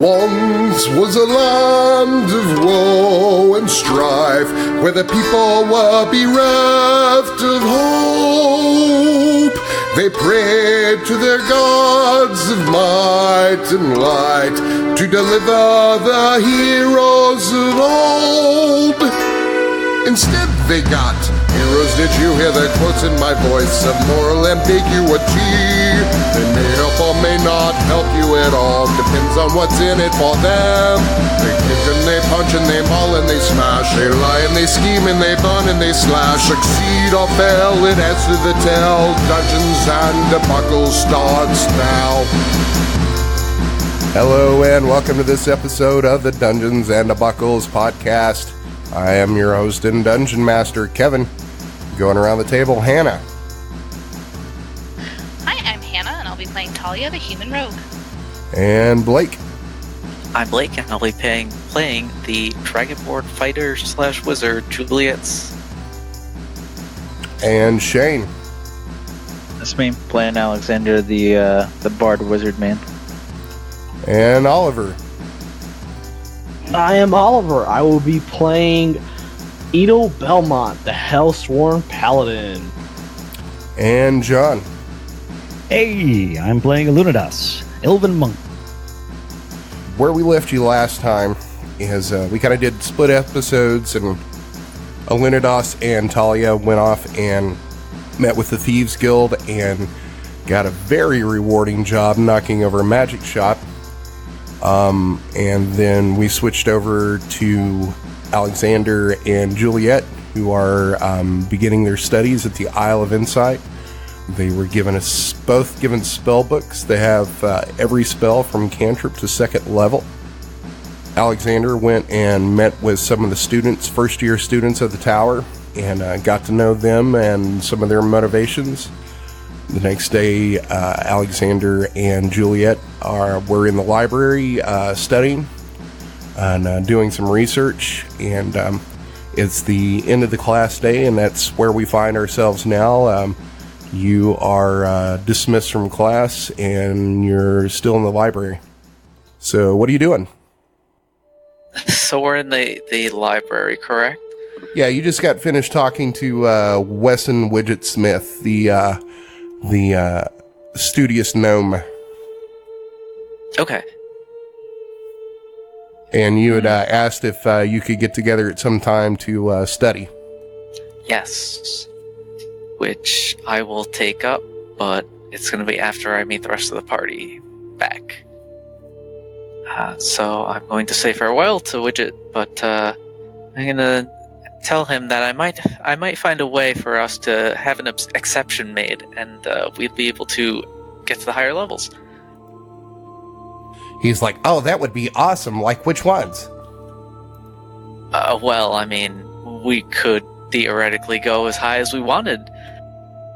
Once was a land of woe and strife, where the people were bereft of hope. They prayed to their gods of might and light to deliver the heroes of old. Instead they got heroes. Did you hear the quotes in my voice of moral ambiguity? They may help or may not help you at all. Depends on what's in it for them. They kick and they punch and they maul and they smash. They lie and they scheme and they burn and they slash. Succeed or fail, it adds to the tale. Dungeons and Debacle starts now. Hello and welcome to this episode of the Dungeons and Debacles podcast. I am your host and dungeon master, Kevin. Going around the table, Hannah. Hi, I'm Hannah, and I'll be playing Talia, the human rogue. And Blake. I'm Blake, and I'll be playing the Dragonborn fighter / wizard, Juliet. And Shane. That's me, playing Alexander, the bard wizard man. And Oliver. I am Oliver. I will be playing Edel Belmont, the Hellsworn paladin. And John. Hey, I'm playing Alunodas, Elven monk. Where we left you last time is we kind of did split episodes, and Alunodas and Talia went off and met with the Thieves Guild and got a very rewarding job knocking over a magic shop. And then we switched over to Alexander and Juliet, who are beginning their studies at the Isle of Insight. They were both given spell books. They have every spell from cantrip to second level. Alexander went and met with some of the students, first-year students of the tower, and got to know them and some of their motivations. The next day, Alexander and Juliet were in the library studying and doing some research, and it's the end of the class day, and that's where we find ourselves now. You are dismissed from class, and you're still in the library. So what are you doing? So we're in the library, correct? Yeah, you just got finished talking to Wesson Widget Smith, the studious gnome. Okay. And you had asked if you could get together at some time to study. Yes. Which I will take up, but it's going to be after I meet the rest of the party back. So I'm going to say farewell to Widget, but I'm going to tell him that I might find a way for us to have an exception made, and we'd be able to get to the higher levels. He's like, oh, that would be awesome. Like, which ones? Well, I mean, we could theoretically go as high as we wanted.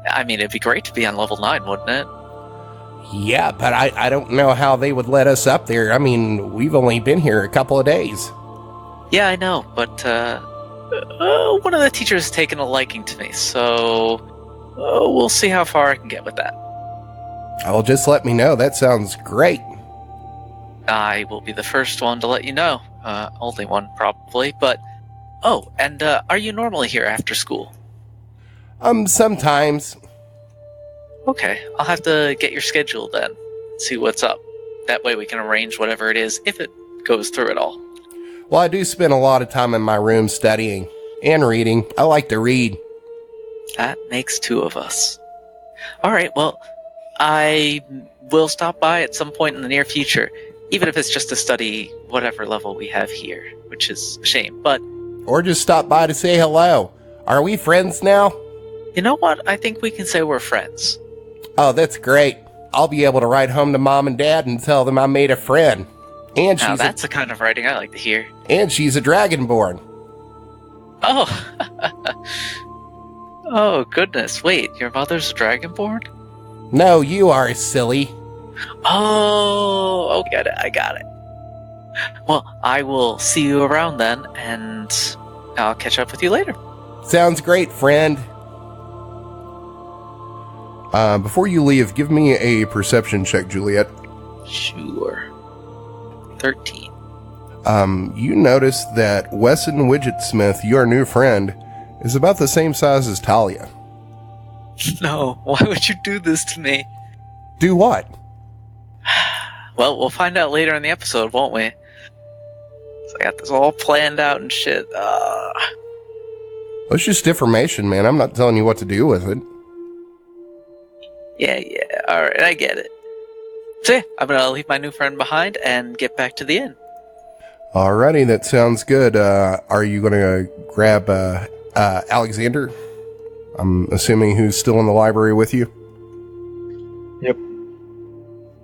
I mean, it'd be great to be on level 9, wouldn't it? Yeah, but I don't know how they would let us up there. I mean, we've only been here a couple of days. Yeah, I know, but one of the teachers has taken a liking to me, so we'll see how far I can get with that. Oh, just let me know. That sounds great. I will be the first one to let you know. Only one, probably, but... Oh, and are you normally here after school? Sometimes. Okay, I'll have to get your schedule then. See what's up. That way we can arrange whatever it is, if it goes through at all. Well, I do spend a lot of time in my room studying and reading. I like to read. That makes 2 of us. Alright, well, I will stop by at some point in the near future, even if it's just to study whatever level we have here, which is a shame, but... Or just stop by to say hello. Are we friends now? You know what? I think we can say we're friends. Oh, that's great. I'll be able to write home to Mom and Dad and tell them I made a friend. And now that's the kind of writing I like to hear. And she's a Dragonborn. Oh. Oh, goodness. Wait, your mother's a Dragonborn? No, you are, silly. Oh, I got it. Well, I will see you around then, and I'll catch up with you later. Sounds great, friend. Before you leave, give me a perception check, Juliet. Sure. 13. You notice that Wesson Widgetsmith, your new friend, is about the same size as Talia. No, why would you do this to me? Do what? Well, we'll find out later in the episode, won't we? So I got this all planned out and shit. It's just information, man. I'm not telling you what to do with it. Yeah, alright, I get it. So yeah, I'm gonna leave my new friend behind and get back to the inn. Alrighty, that sounds good. Are you going to grab Alexander? I'm assuming who's still in the library with you? Yep.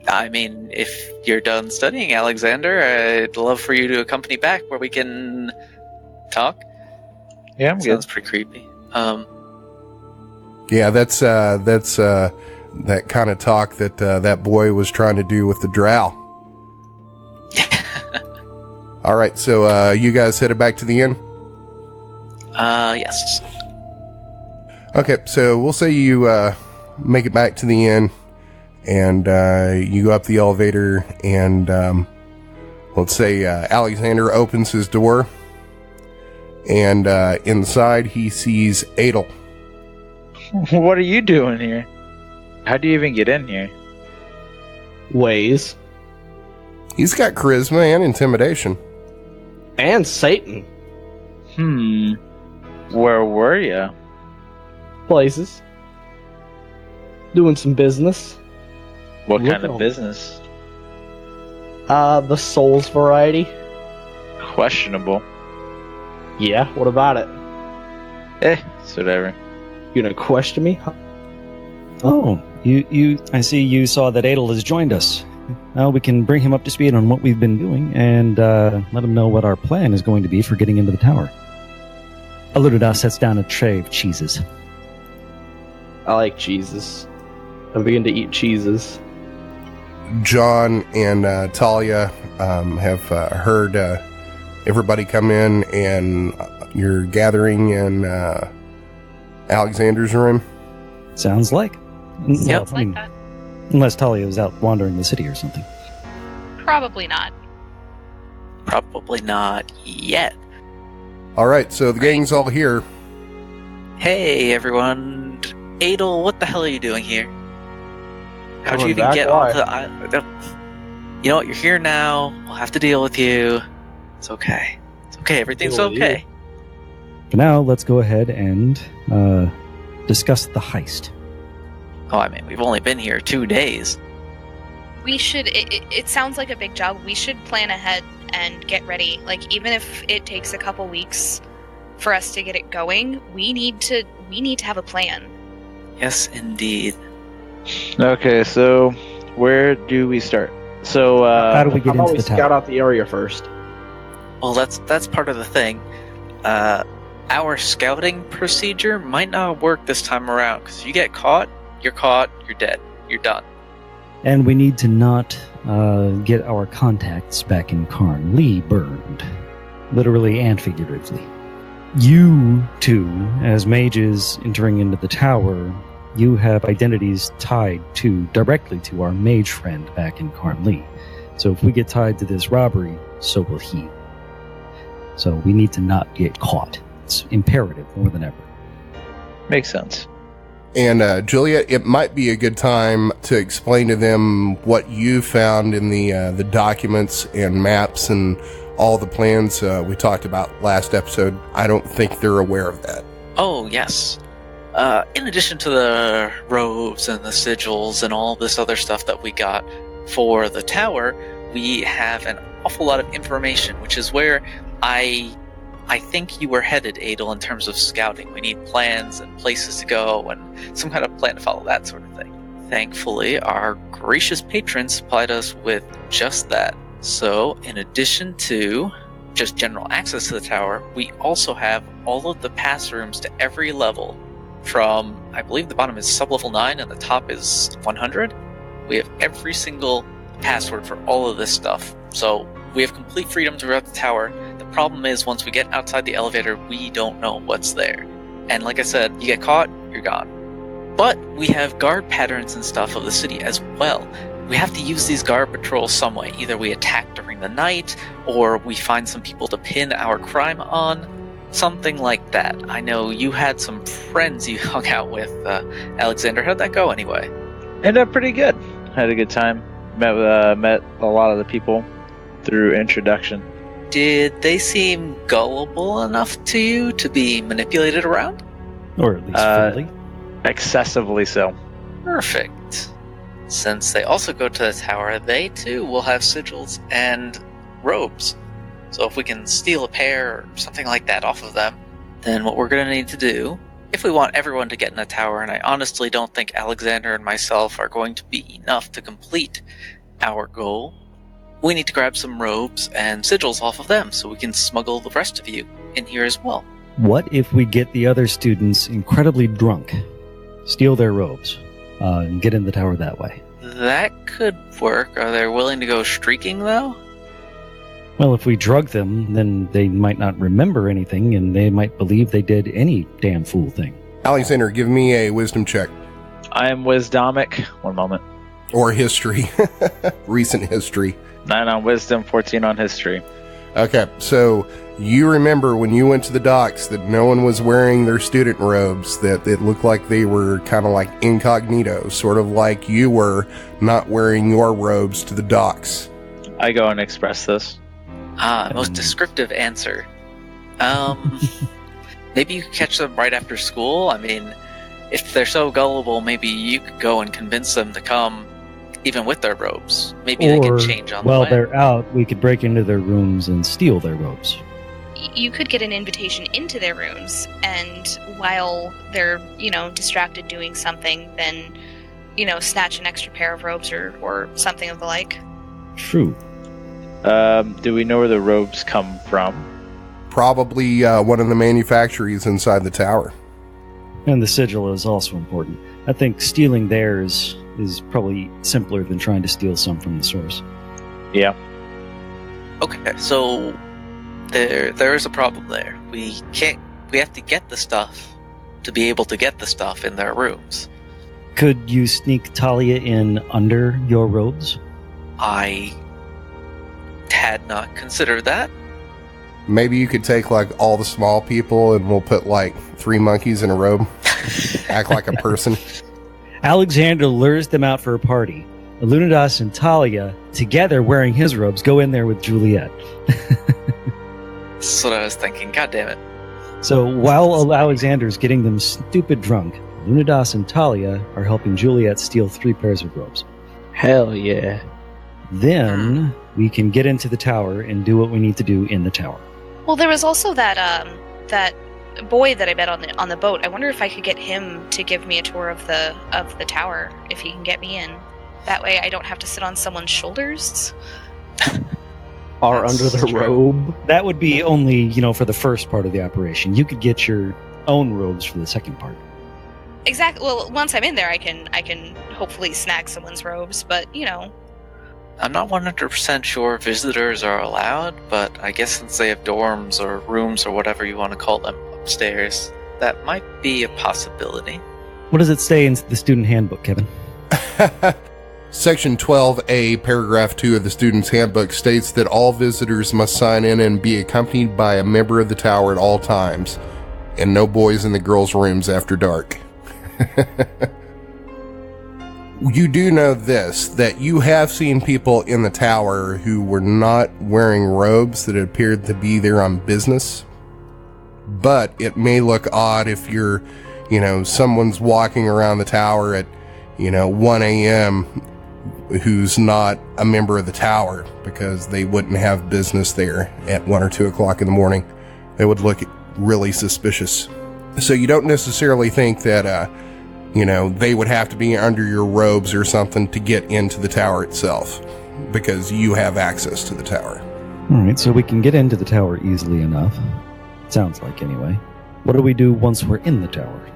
I mean, if you're done studying, Alexander, I'd love for you to accompany back where we can talk. Yeah, I'm good. Sounds pretty creepy. Yeah, that's that kind of talk that that boy was trying to do with the drow. All right, so you guys headed back to the inn? Yes. Okay, so we'll say you make it back to the inn, and you go up the elevator, and let's say Alexander opens his door, and inside he sees Edel. What are you doing here? How do you even get in here? Ways. He's got charisma and intimidation. And Satan. Where were you? Places. Doing some business. What Look kind of at 'em. business? The Souls variety. Questionable. Yeah, what about it? It's whatever. You gonna question me? Oh, I see you saw that Edel has joined us. Now we can bring him up to speed on what we've been doing and let him know what our plan is going to be for getting into the tower. Alunodas sets down a tray of cheeses. I like cheeses. I begin to eat cheeses. John and Talia have heard everybody come in, and you're gathering in Alexander's room. Sounds like. Yep. It's like that. Unless Talia was out wandering the city or something. Probably not. Probably not yet. All right, so the gang's all here. Hey, everyone. Edel, what the hell are you doing here? How'd you Coming even back? get Why? onto the island? You know what? You're here now. We'll have to deal with you. It's okay. It's okay. Everything's Deal with okay. For now, let's go ahead and discuss the heist. Oh, I mean, we've only been here 2 days. We should. It sounds like a big job. We should plan ahead and get ready. Like, even if it takes a couple weeks for us to get it going, we need to have a plan. Yes, indeed. Okay, so where do we start? So, How do we How get about into we the scout tower? out the area first? Well, that's part of the thing. Our scouting procedure might not work this time around, because if you get caught, you're dead. You're done. And we need to not get our contacts back in Karn Lee burned. Literally and figuratively. You two, as mages entering into the tower, you have identities tied directly to our mage friend back in Karn Lee. So if we get tied to this robbery, so will he. So we need to not get caught. It's imperative more than ever. makes sense. And Juliet, it might be a good time to explain to them what you found in the documents and maps and all the plans we talked about last episode. I don't think they're aware of that. Oh, yes. In addition to the robes and the sigils and all this other stuff that we got for the tower, we have an awful lot of information, which is where I think you were headed, Edel, in terms of scouting. We need plans and places to go and some kind of plan to follow, that sort of thing. Thankfully, our gracious patrons supplied us with just that. So, in addition to just general access to the tower, we also have all of the pass rooms to every level. From, I believe the bottom is sub-level 9 and the top is 100. We have every single password for all of this stuff. So, we have complete freedom throughout the tower. The problem is, once we get outside the elevator, we don't know what's there. And like I said, you get caught, you're gone. But we have guard patterns and stuff of the city as well. We have to use these guard patrols some way. Either we attack during the night, or we find some people to pin our crime on. Something like that. I know you had some friends you hung out with, Alexander. How'd that go anyway? Ended up pretty good. Had a good time. Met a lot of the people through introduction. Did they seem gullible enough to you to be manipulated around? Or at least friendly. Excessively so. Perfect. Since they also go to the tower, they too will have sigils and robes. So if we can steal a pair or something like that off of them, then what we're going to need to do, if we want everyone to get in the tower, and I honestly don't think Alexander and myself are going to be enough to complete our goal, we need to grab some robes and sigils off of them so we can smuggle the rest of you in here as well. What if we get the other students incredibly drunk, steal their robes, and get in the tower that way? That could work. Are they willing to go streaking, though? Well, if we drug them, then they might not remember anything, and they might believe they did any damn fool thing. Alexander, give me a wisdom check. I am wisdomic. One moment. Or history. Recent history. 9 on wisdom, 14 on history. Okay, so you remember when you went to the docks that no one was wearing their student robes, that it looked like they were kind of like incognito, sort of like you were not wearing your robes to the docks. I go and express this. Most descriptive answer. Maybe you could catch them right after school. I mean, if they're so gullible, maybe you could go and convince them to come even with their robes. Maybe they can change on the way. While they're out, we could break into their rooms and steal their robes. You could get an invitation into their rooms, and while they're, distracted doing something, then, snatch an extra pair of robes or something of the like. True. Do we know where the robes come from? Probably one of the manufactories inside the tower. And the sigil is also important. I think stealing theirs is probably simpler than trying to steal some from the source. Yeah. Okay, so there is a problem there. We have to get the stuff to be able to get the stuff in their rooms. Could you sneak Talia in under your robes? I had not considered that. Maybe you could take like all the small people and we'll put like 3 monkeys in a robe. Act like a person. Alexander lures them out for a party. Alunodas and Talia, together wearing his robes, go in there with Juliet. That's what I was thinking. God damn it. So while Alexander's getting them stupid drunk, Alunodas and Talia are helping Juliet steal 3 pairs of robes. Hell yeah. Then we can get into the tower and do what we need to do in the tower. Well, there was also that boy that I met on the boat. I wonder if I could get him to give me a tour of the tower, if he can get me in. That way I don't have to sit on someone's shoulders. Or under the robe. That would be only, for the first part of the operation. You could get your own robes for the second part. Exactly. Well, once I'm in there, I can hopefully snag someone's robes, but, I'm not 100% sure visitors are allowed, but I guess since they have dorms or rooms or whatever you want to call them upstairs, that might be a possibility. What does it say in the student handbook, Kevin? Section 12A, paragraph 2 of the student's handbook states that all visitors must sign in and be accompanied by a member of the tower at all times, and no boys in the girls' rooms after dark. You do know this, that you have seen people in the tower who were not wearing robes that appeared to be there on business. But it may look odd if you're, someone's walking around the tower at, 1 a.m. who's not a member of the tower, because they wouldn't have business there at 1 or 2 o'clock in the morning. They would look really suspicious. So you don't necessarily think that, they would have to be under your robes or something to get into the tower itself, because you have access to the tower. All right, so we can get into the tower easily enough. Sounds like, anyway. What do we do once we're in the tower?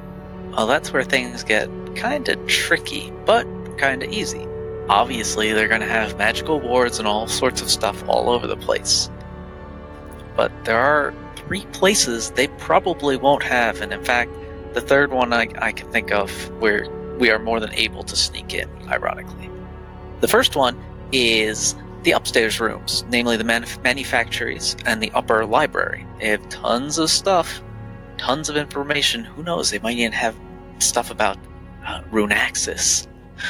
Well, that's where things get kind of tricky, but kind of easy. Obviously, they're going to have magical wards and all sorts of stuff all over the place. But there are 3 places they probably won't have, and in fact, the third one I can think of where we are more than able to sneak in, ironically. The first one is the upstairs rooms, namely the manufactories and the upper library. They have tons of stuff, tons of information. Who knows, they might even have stuff about rune access.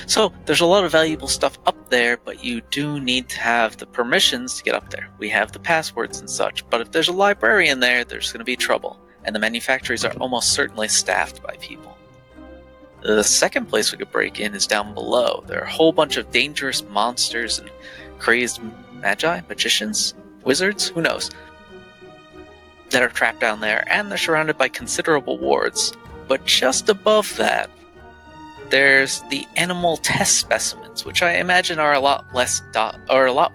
So there's a lot of valuable stuff up there, but you do need to have the permissions to get up there. We have the passwords and such, but if there's a librarian there, there's going to be trouble. And the manufactories are almost certainly staffed by people. The second place we could break in is down below. There are a whole bunch of dangerous monsters and crazed magicians, wizards, who knows, that are trapped down there, and they're surrounded by considerable wards. But just above that, there's the animal test specimens, which I imagine are a lot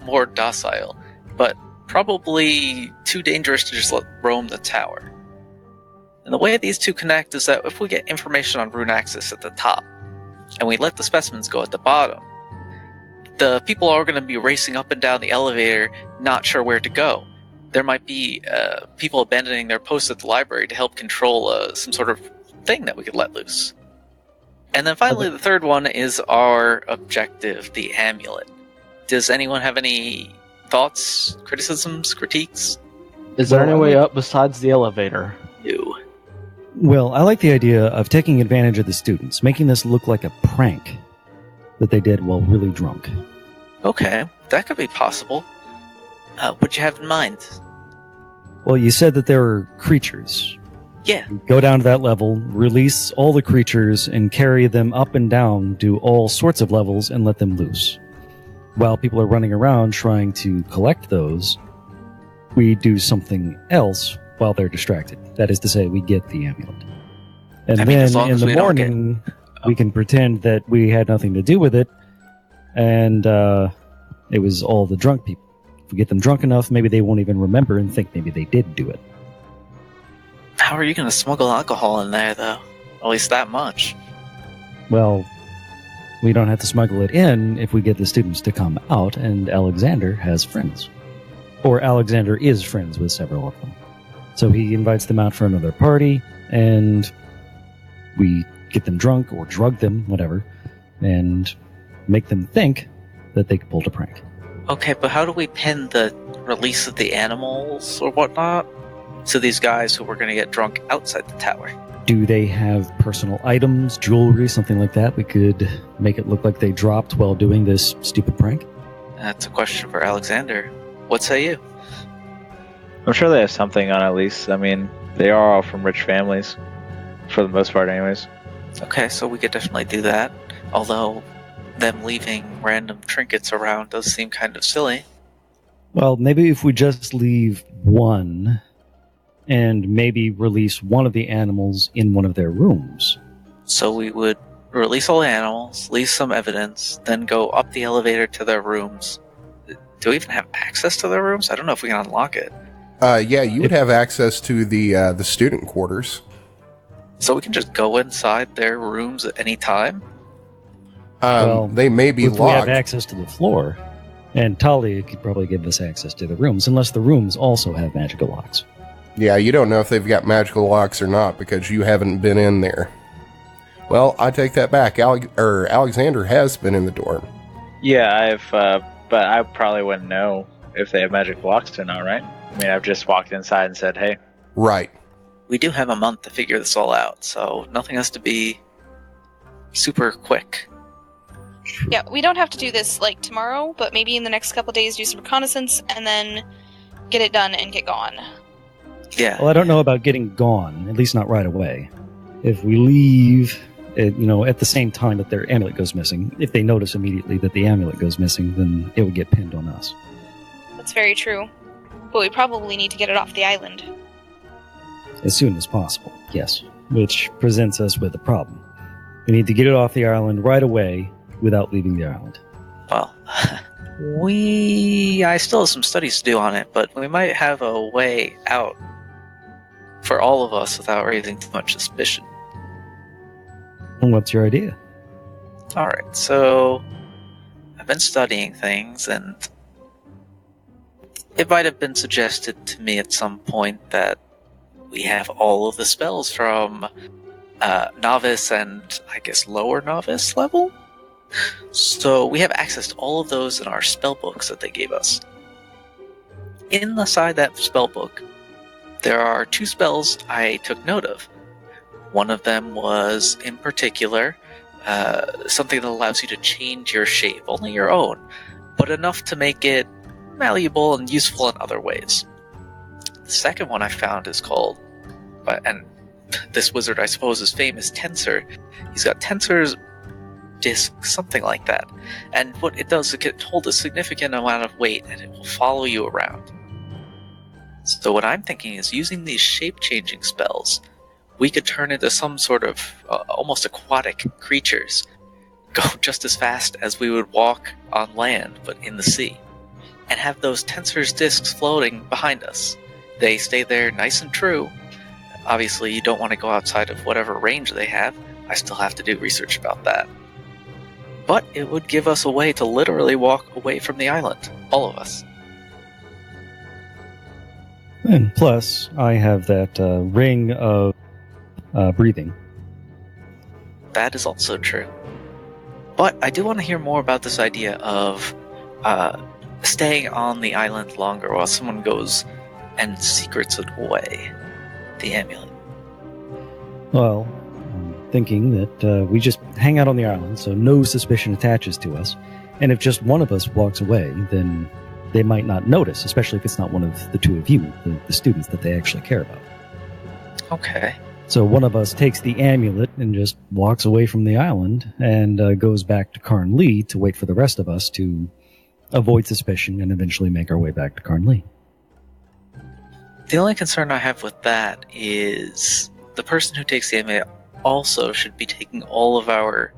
more docile, but probably too dangerous to just let roam the tower. And the way these two connect is that if we get information on rune access at the top, and we let the specimens go at the bottom, the people are going to be racing up and down the elevator, not sure where to go. There might be people abandoning their posts at the library to help control some sort of thing that we could let loose. And then finally, the third one is our objective, the amulet. Does anyone have any thoughts, criticisms, critiques? Is there any way up besides the elevator? No. Well, I like the idea of taking advantage of the students, making this look like a prank that they did while really drunk. Okay, that could be possible. What'd you have in mind? Well, you said that there were creatures. Yeah. Go down to that level, release all the creatures, and carry them up and down to all sorts of levels and let them loose. While people are running around trying to collect those, we do something else while they're distracted. That is to say, we get the amulet. And then in the morning, we can pretend that we had nothing to do with it, and it was all the drunk people. If we get them drunk enough, maybe they won't even remember and think maybe they did do it. How are you going to smuggle alcohol in there, though? At least that much. Well, we don't have to smuggle it in if we get the students to come out, and Alexander has friends. Or Alexander is friends with several of them. So he invites them out for another party, and we get them drunk, or drug them, whatever, and make them think that they pulled a prank. Okay, but how do we pin the release of the animals or whatnot to these guys who were going to get drunk outside the tower? Do they have personal items, jewelry, something like that? We could make it look like they dropped while doing this stupid prank. That's a question for Alexander. What say you? I'm sure they have something on at least. I mean, they are all from rich families, for the most part anyways. Okay, so we could definitely do that. Although them leaving random trinkets around does seem kind of silly. Well, maybe if we just leave one, and maybe release one of the animals in one of their rooms. So we would release all the animals, leave some evidence, then go up the elevator to their rooms. Do we even have access to their rooms? I don't know if we can unlock it. Yeah, you would have access to the student quarters. So we can just go inside their rooms at any time? Well, they may be if locked. we have access to the floor, and Talia could probably give us access to the rooms, unless the rooms also have magical locks. Yeah, you don't know if they've got magical locks or not because you haven't been in there. Well, I take that back. Alexander has been in the dorm. Yeah, but I probably wouldn't know if they have magic locks or not, right? I mean, I've just walked inside and said, hey. Right. We do have a month to figure this all out, so nothing has to be super quick. Yeah, we don't have to do this like tomorrow, but maybe in the next couple days do some reconnaissance and then get it done and get gone. Yeah. Well, I don't know about getting gone, at least not right away. If we leave, at the same time that their amulet goes missing, if they notice immediately that the amulet goes missing, then it would get pinned on us. That's very true. But we probably need to get it off the island. As soon as possible, yes. Which presents us with a problem. We need to get it off the island right away without leaving the island. Well, I still have some studies to do on it, but we might have a way out for all of us without raising too much suspicion. And what's your idea? Alright, so I've been studying things, and it might have been suggested to me at some point that we have all of the spells from novice and, I guess, lower novice level? So we have access to all of those in our spell books that they gave us. Inside that spell book, there are 2 spells I took note of. One of them was, in particular, something that allows you to change your shape, only your own, but enough to make it malleable and useful in other ways. The second one I found is called, and this wizard I suppose is famous, Tensor. He's got Tensor's disc, something like that. And what it does, it can hold a significant amount of weight and it will follow you around. So what I'm thinking is using these shape-changing spells, we could turn into some sort of almost aquatic creatures, go just as fast as we would walk on land, but in the sea, and have those Tensor's discs floating behind us. They stay there nice and true. Obviously, you don't want to go outside of whatever range they have. I still have to do research about that. But it would give us a way to literally walk away from the island, all of us. And plus, I have that ring of breathing. That is also true. But I do want to hear more about this idea of staying on the island longer while someone goes and secrets it away. The amulet. Well, I'm thinking that we just hang out on the island so no suspicion attaches to us. And if just one of us walks away, then they might not notice, especially if it's not one of the 2 of you, the students that they actually care about. Okay. So one of us takes the amulet and just walks away from the island and goes back to Carnley to wait for the rest of us to avoid suspicion and eventually make our way back to Carnley. The only concern I have with that is the person who takes the amulet also should be taking all of our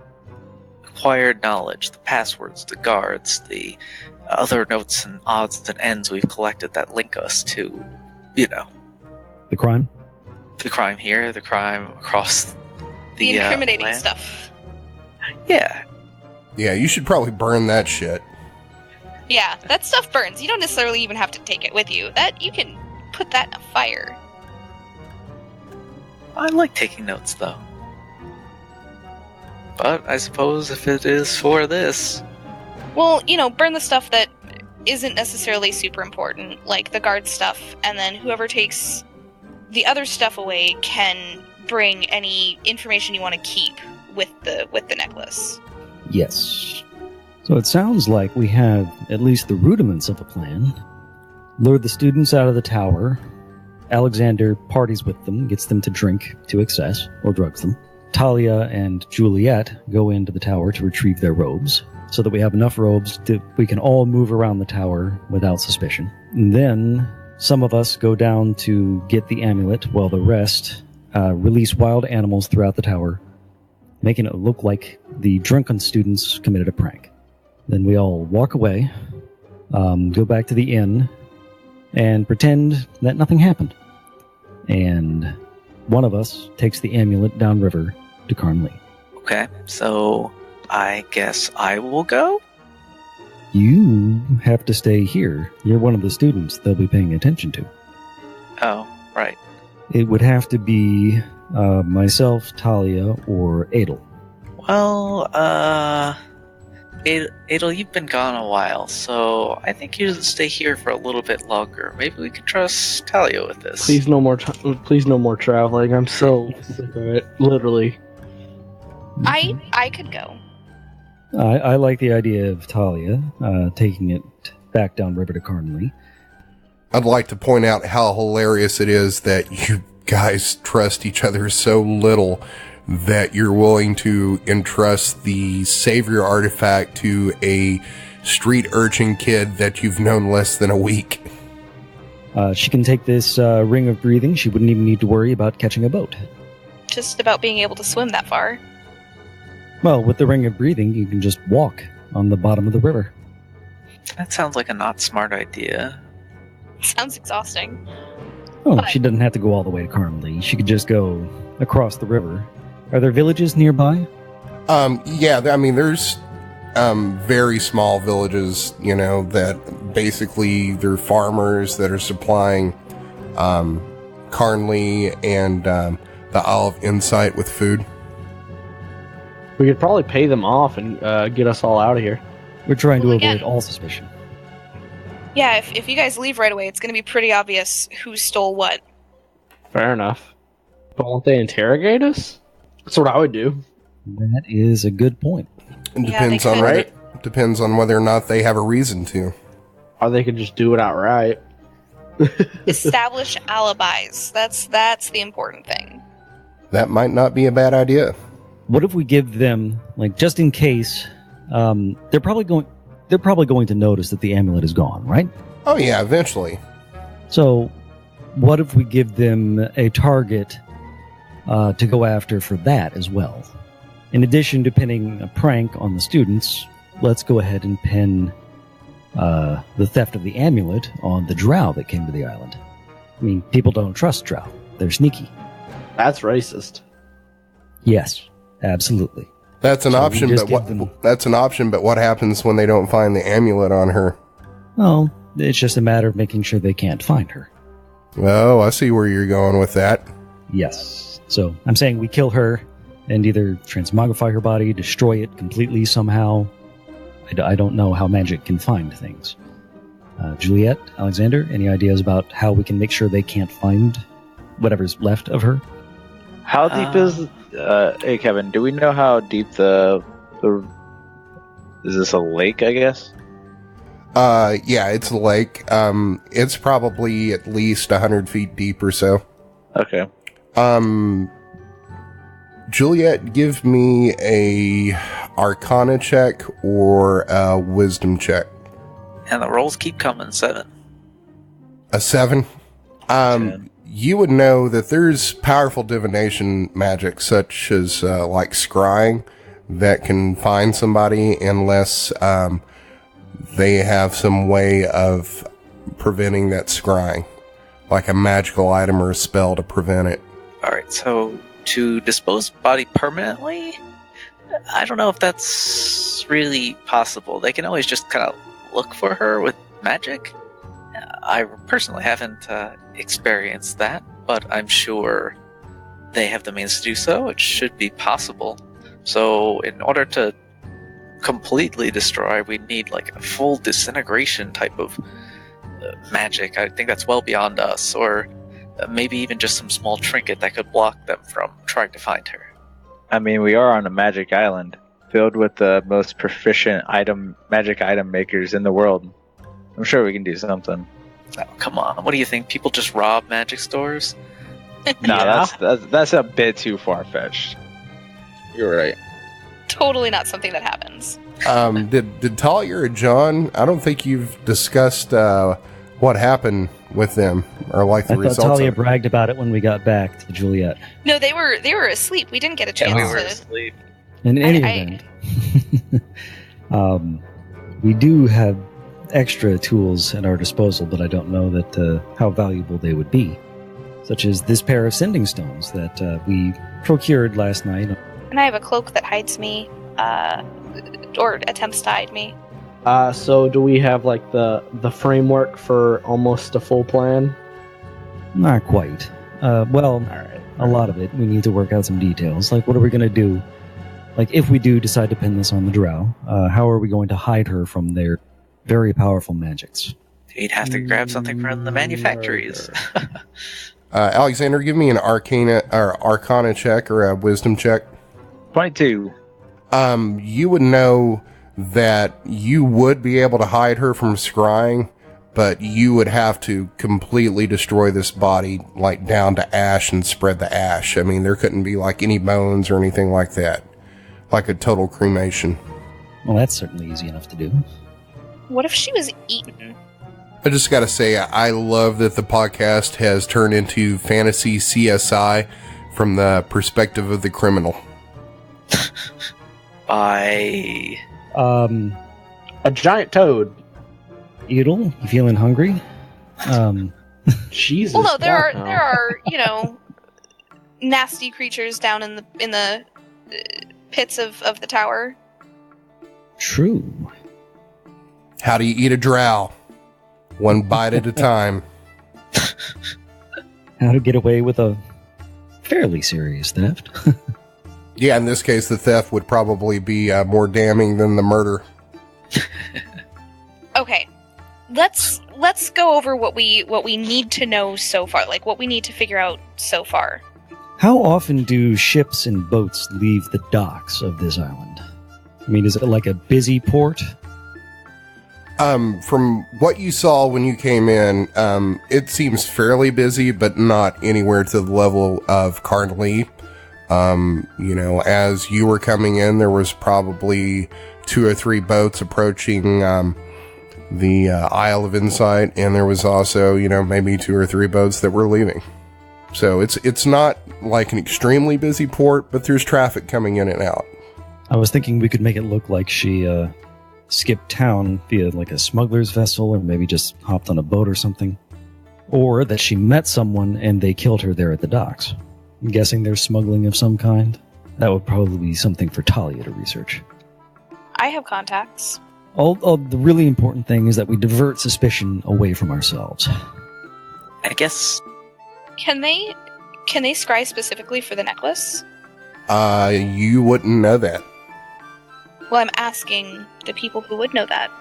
acquired knowledge, the passwords, the guards, the other notes and odds and ends we've collected that link us to, The crime? The crime here, the crime across The incriminating land. stuff. Yeah. Yeah, you should probably burn that shit. Yeah, that stuff burns. You don't necessarily even have to take it with you. That you can put that in a fire. I like taking notes, though. But I suppose if it is for this... Well, burn the stuff that isn't necessarily super important, like the guard stuff, and then whoever takes the other stuff away can bring any information you want to keep with the necklace. Yes. So it sounds like we have at least the rudiments of a plan. Lure the students out of the tower. Alexander parties with them, gets them to drink to excess, or drugs them. Talia and Juliet go into the tower to retrieve their robes, so that we have enough robes that we can all move around the tower without suspicion. And then some of us go down to get the amulet, while the rest release wild animals throughout the tower, making it look like the drunken students committed a prank. Then we all walk away, go back to the inn, and pretend that nothing happened. And one of us takes the amulet downriver to Carnley. Okay, so I guess I will go? You have to stay here. You're one of the students they'll be paying attention to. Oh, right. It would have to be myself, Talia, or Edel. Well, Edel, you've been gone a while, so I think you should stay here for a little bit longer. Maybe we can trust Talia with this. Please no more traveling. I'm so sick of it. Literally. I could go. I like the idea of Talia taking it back downriver to Carnley. I'd like to point out how hilarious it is that you guys trust each other so little that you're willing to entrust the savior artifact to a street urchin kid that you've known less than a week. She can take this ring of breathing. She wouldn't even need to worry about catching a boat. Just about being able to swim that far. Well, with the ring of breathing, you can just walk on the bottom of the river. That sounds like a not smart idea. Sounds exhausting. Oh, But- she doesn't have to go all the way to Carnley. She could just go across the river. Are there villages nearby? Yeah, I mean, there's very small villages, that basically they're farmers that are supplying Carnley and the Isle of Insight with food. We could probably pay them off and get us all out of here. We're trying to Well, avoid again- all suspicion. Yeah, if you guys leave right away, it's going to be pretty obvious who stole what. Fair enough. But won't they interrogate us? That's what I would do. That is a good point. It Yeah, they depends on could. whether, depends on whether or not they have a reason to. Or they could just do it outright. Establish alibis. That's the important thing. That might not be a bad idea. What if we give them, like, just in case, they're probably going to notice that the amulet is gone, right? Oh yeah, eventually. So, what if we give them a target to go after for that as well? In addition to pinning a prank on the students, let's go ahead and pin the theft of the amulet on the drow that came to the island. I mean, people don't trust drow. They're sneaky. That's racist. Yes, absolutely. That's an So we option, just but give what them- that's an option, but what happens when they don't find the amulet on her? Well, it's just a matter of making sure they can't find her. Oh, I see where you're going with that. Yes. So I'm saying we kill her and either transmogrify her body, destroy it completely somehow. I don't know how magic can find things. Juliet, Alexander, any ideas about how we can make sure they can't find whatever's left of her? How deep is? Hey Kevin, do we know how deep the is this a lake? I guess. Yeah, it's a lake. It's probably at least 100 feet deep or so. Okay. Juliet, give me a Arcana check or a Wisdom check. And the rolls keep coming. 7. A 7. 10. You would know that there's powerful divination magic, such as like scrying, that can find somebody unless they have some way of preventing that scrying, like a magical item or a spell to prevent it. All right, so to dispose body permanently, I don't know if that's really possible. They can always just kind of look for her with magic. I personally haven't experienced that, but I'm sure they have the means to do so. It should be possible. So in order to completely destroy, we need like a full disintegration type of magic. I think that's well beyond us, or maybe even just some small trinket that could block them from trying to find her. I mean, we are on a magic island filled with the most proficient magic item makers in the world. I'm sure we can do something. Oh, come on, what do you think? People just rob magic stores? No, Yeah. that's a bit too far fetched. You're right. Totally not something that happens. Did Talia or John? I don't think you've discussed what happened with them or like the I thought results. Talia of it. bragged about it when we got back to Juliet. No, they were asleep. We didn't get a chance we were to. asleep. In any I- event, we do have extra tools at our disposal, but I don't know that how valuable they would be, such as this pair of sending stones that we procured last night. And I have a cloak that hides me, or attempts to hide me. So do we have like the framework for almost a full plan? Not quite. Well, All right. a lot of it. We need to work out some details. Like, what are we going to do? Like, if we do decide to pin this on the drow, how are we going to hide her from their very powerful magics? You'd have to grab something from the manufactories. Alexander, give me an Arcana check or a Wisdom check. 22. You would know that you would be able to hide her from scrying, but you would have to completely destroy this body, like down to ash and spread the ash. I mean, there couldn't be like any bones or anything like that, like a total cremation. Well, that's certainly easy enough to do. What if she was eaten? I just gotta say, I love that the podcast has turned into fantasy CSI from the perspective of the criminal. By A giant toad. Edel, you feeling hungry? Jesus. Well, no, there God, no. are nasty creatures down in the pits of the tower. True. How do you eat a drow? One bite at a time. How to get away with a fairly serious theft. Yeah, in this case, the theft would probably be more damning than the murder. Okay, let's go over what we need to know so far, like what we need to figure out so far. How often do ships and boats leave the docks of this island? I mean, is it like a busy port? From what you saw when you came in, it seems fairly busy, but not anywhere to the level of Carnley. As you were coming in, there was probably 2 or 3 boats approaching the Isle of Insight, and there was also, maybe 2 or 3 boats that were leaving. So it's not like an extremely busy port, but there's traffic coming in and out. I was thinking we could make it look like she skipped town via like a smuggler's vessel, or maybe just hopped on a boat or something. Or that she met someone and they killed her there at the docks. I'm guessing there's smuggling of some kind. That would probably be something for Talia to research. I have contacts. All the really important thing is that we divert suspicion away from ourselves. I guess. Can they scry specifically for the necklace? You wouldn't know that. Well, I'm asking the people who would know that.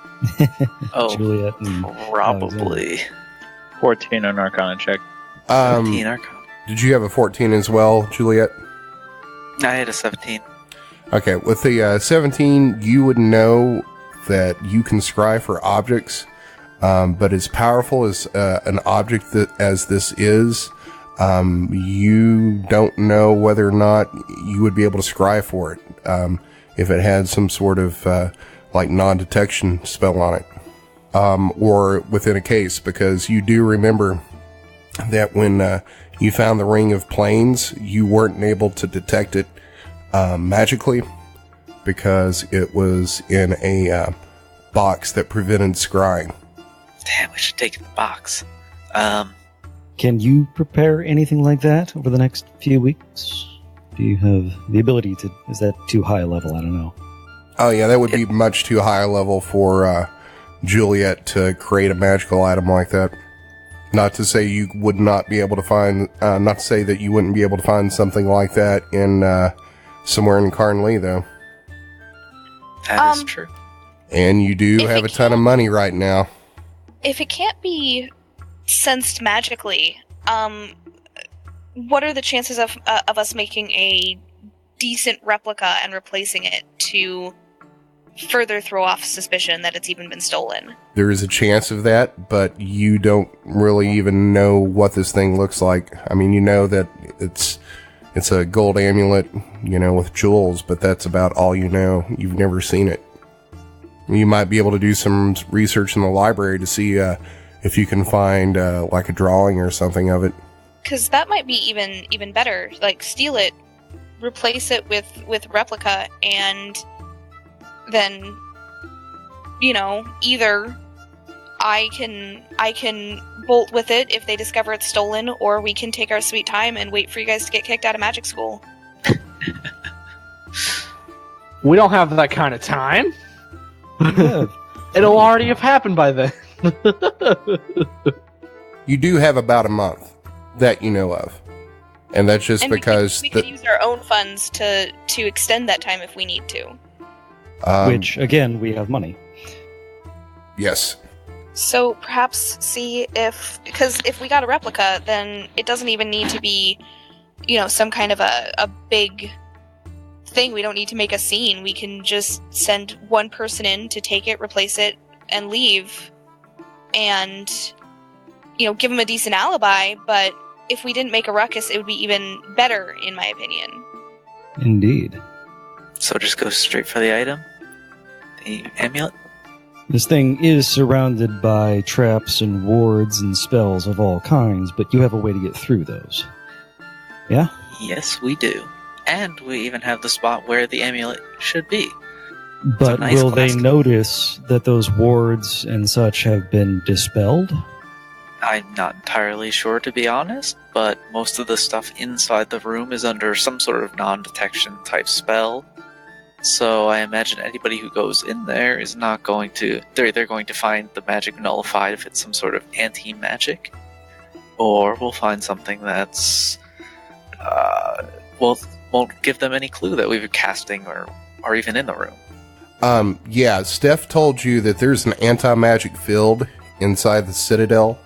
Oh, Juliet and probably. 14 on Arcana check. 17 Arcana. Did you have a 14 as well, Juliet? I had a 17. Okay, with the 17, you would know that you can scry for objects, but as powerful as an object as this is, you don't know whether or not you would be able to scry for it if it had some sort of non-detection spell on it, or within a case, because you do remember that when you found the Ring of Planes, you weren't able to detect it magically because it was in a box that prevented scrying. Damn, we should take the box. Can you prepare anything like that over the next few weeks? Do you have the ability to... Is that too high a level? I don't know. Oh yeah, that would be much too high a level for Juliet to create a magical item like that. Not to say you would not be able to find... not to say that you wouldn't be able to find something like that in somewhere in Carnley, though. That is true. And you do have a ton of money right now. If it can't be sensed magically, what are the chances of us making a decent replica and replacing it to further throw off suspicion that it's even been stolen? There is a chance of that, but you don't really even know what this thing looks like. I mean, you know that it's a gold amulet, with jewels, but that's about all you know. You've never seen it. You might be able to do some research in the library to see if you can find a drawing or something of it. Because that might be even better. Like, steal it, replace it with replica, and then, either I can bolt with it if they discover it's stolen, or we can take our sweet time and wait for you guys to get kicked out of magic school. We don't have that kind of time. Yeah. It'll already have happened by then. You do have about a month that you know of. And that's just because... We could use our own funds to extend that time if we need to. Which, again, we have money. Yes. So perhaps see if... Because if we got a replica, then it doesn't even need to be, some kind of a big thing. We don't need to make a scene. We can just send one person in to take it, replace it, and leave. And, give them a decent alibi, but if we didn't make a ruckus, it would be even better, in my opinion. Indeed. So just go straight for the item? The amulet? This thing is surrounded by traps and wards and spells of all kinds, but you have a way to get through those. Yeah? Yes, we do. And we even have the spot where the amulet should be. But nice will they glass notice that those wards and such have been dispelled? I'm not entirely sure, to be honest, but most of the stuff inside the room is under some sort of non-detection type spell. So I imagine anybody who goes in there is not going to... They're either going to find the magic nullified if it's some sort of anti-magic, or we'll find something that's... won't give them any clue that we were casting or are even in the room. Yeah, Steph told you that there's an anti-magic field inside the Citadel.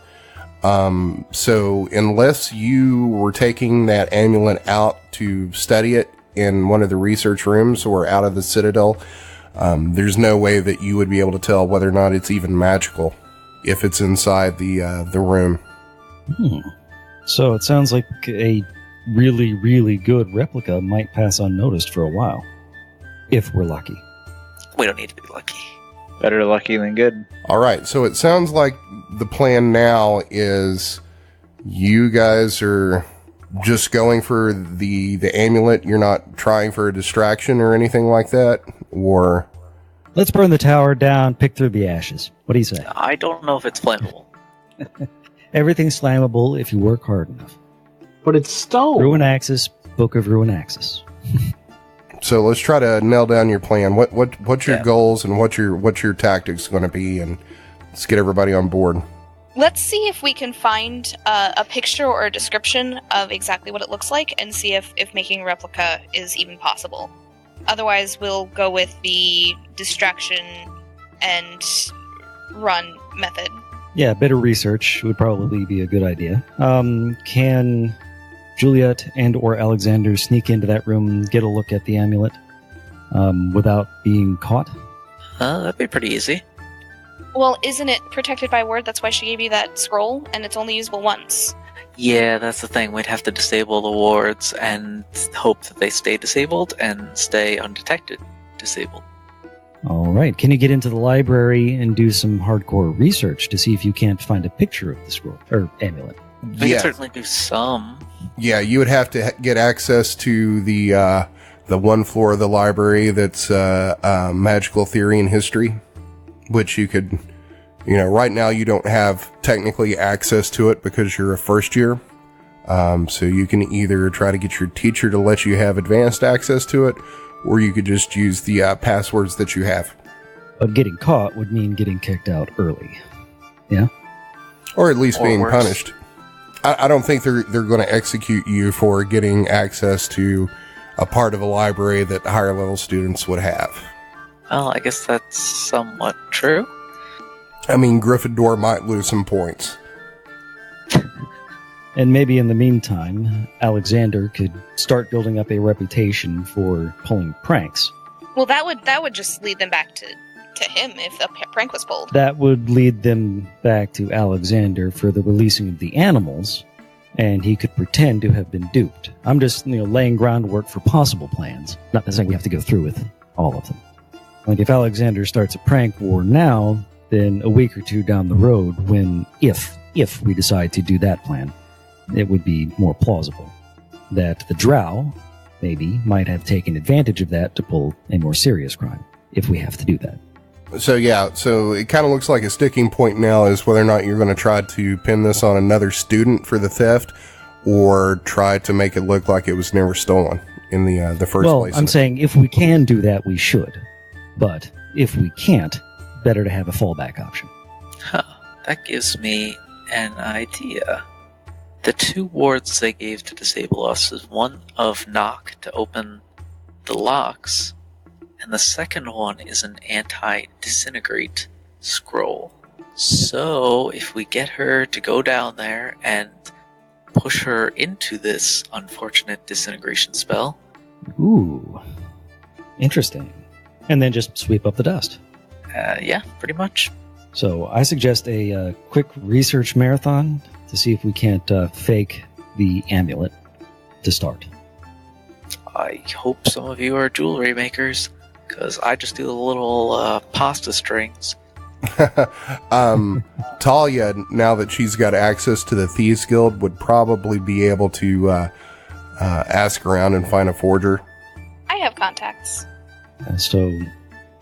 So unless you were taking that amulet out to study it in one of the research rooms or out of the Citadel, there's no way that you would be able to tell whether or not it's even magical if it's inside the room. So it sounds like a really, really good replica might pass unnoticed for a while. If we're lucky. We don't need to be lucky. Better lucky than good. All right, so it sounds like the plan now is you guys are just going for the amulet. You're not trying for a distraction or anything like that, or... Let's burn the tower down, pick through the ashes. What do you say? I don't know if it's flammable. Everything's slammable if you work hard enough. But it's stone. Ruin Axis, Book of Ruin Axis. So let's try to nail down your plan. What's your Yeah. goals and what's your tactics going to be, and let's get everybody on board. Let's see if we can find a picture or a description of exactly what it looks like and see if making a replica is even possible. Otherwise, we'll go with the distraction and run method. Yeah, a bit of research would probably be a good idea. Can Juliet and or Alexander sneak into that room and get a look at the amulet without being caught? That'd be pretty easy. Well, isn't it protected by ward? That's why she gave you that scroll, and it's only usable once. Yeah, that's the thing. We'd have to disable the wards and hope that they stay disabled and stay undetected disabled. All right. Can you get into the library and do some hardcore research to see if you can't find a picture of the scroll or amulet? We can Yeah, certainly do some. yeah. You would have to get access to the one floor of the library that's magical theory and history, which you could, right now you don't have technically access to it because you're a first year. So you can either try to get your teacher to let you have advanced access to it, or you could just use the passwords that you have. But getting caught would mean getting kicked out early. Yeah? Or at least Or being worse. punished. I don't think they're going to execute you for getting access to a part of a library that higher level students would have. Well, I guess that's somewhat true. I mean, Gryffindor might lose some points. And maybe in the meantime, Alexander could start building up a reputation for pulling pranks. Well, that would just lead them back to him if the prank was pulled. That would lead them back to Alexander for the releasing of the animals, and he could pretend to have been duped. I'm just, laying groundwork for possible plans. Not necessarily we have to go through with all of them. Like, if Alexander starts a prank war now, then a week or two down the road, when, if we decide to do that plan, it would be more plausible that the drow, maybe, might have taken advantage of that to pull a more serious crime, if we have to do that. So it kind of looks like a sticking point now is whether or not you're going to try to pin this on another student for the theft, or try to make it look like it was never stolen in the first place. I'm saying if we can do that, we should. But if we can't, better to have a fallback option. Huh. That gives me an idea. The two wards they gave to disable us is one of knock to open the locks, and the second one is an anti-disintegrate scroll. So, if we get her to go down there and push her into this unfortunate disintegration spell... Ooh. Interesting. And then just sweep up the dust. Yeah, pretty much. So I suggest a quick research marathon to see if we can't fake the amulet to start. I hope some of you are jewelry makers, because I just do the little pasta strings. Talia, now that she's got access to the Thieves Guild, would probably be able to ask around and find a forger. I have contacts. So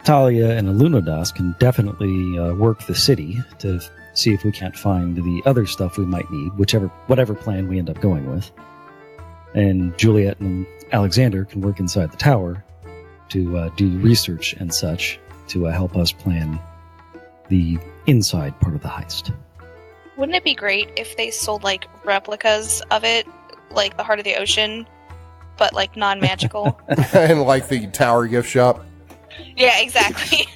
Talia and Alunodas can definitely work the city to see if we can't find the other stuff we might need, whatever plan we end up going with. And Juliet and Alexander can work inside the tower to do research and such to help us plan the inside part of the heist. Wouldn't it be great if they sold replicas of it, like the Heart of the Ocean, but like non-magical. And like the tower gift shop. Yeah, exactly.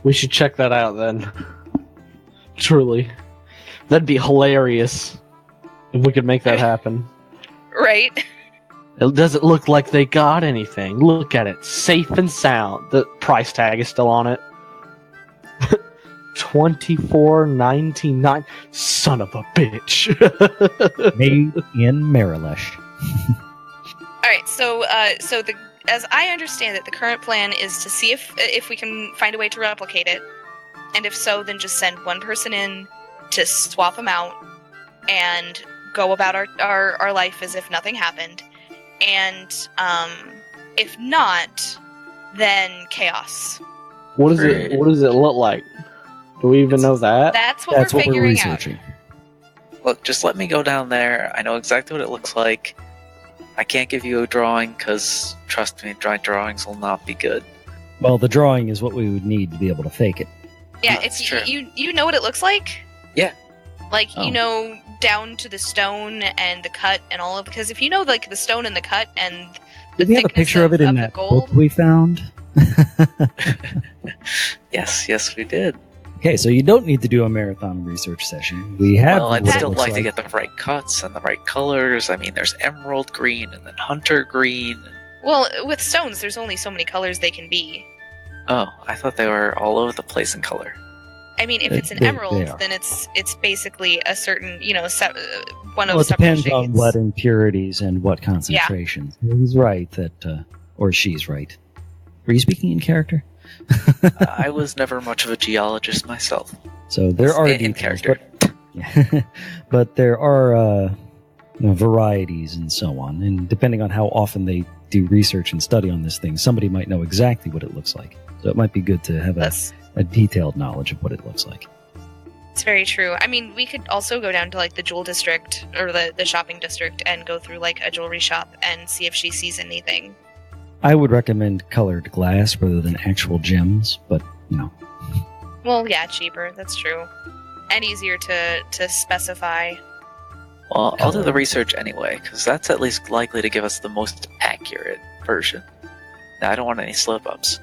We should check that out then. Truly. That'd be hilarious if we could make that happen. Right? It doesn't look like they got anything. Look at it. Safe and sound. The price tag is still on it. $24.99. Son of a bitch. Made in Marilesh. All right, so as I understand it, the current plan is to see if we can find a way to replicate it, and if so, then just send one person in to swap them out and go about our life as if nothing happened. And if not, then chaos. What does it look like? Do we even know that? That's what we're figuring researching. Look, just let me go down there. I know exactly what it looks like. I can't give you a drawing because, trust me, dry drawings will not be good. Well, the drawing is what we would need to be able to fake it. Yeah, That's if true. you know what it looks like? Yeah. Like, Oh. you know, down to the stone and the cut and all of... Because if you know, like, the stone and the cut and the Did we have a thickness picture of it in the that gold... book we found? Yes, we did. Okay, so you don't need to do a marathon research session. We have. Well, I'd what it still looks like to get the right cuts and the right colors. I mean, there's emerald green and then hunter green. Well, with stones, there's only so many colors they can be. Oh, I thought they were all over the place in color. I mean, if it's an They emerald, are. then it's basically a certain, you know, one Well, of it several depends on shades. what impurities and what concentrations. He's right that, or she's right. Were you speaking in character? I was never much of a geologist myself. So there are In details, character. but there are varieties and so on. And depending on how often they do research and study on this thing, somebody might know exactly what it looks like. So it might be good to have a detailed knowledge of what it looks like. It's very true. I mean, we could also go down to like the jewel district or the shopping district and go through like a jewelry shop and see if she sees anything. I would recommend colored glass rather than actual gems, but Well, yeah, cheaper. That's true, and easier to specify. Well, I'll do the research anyway, because that's at least likely to give us the most accurate version. Now, I don't want any slip-ups.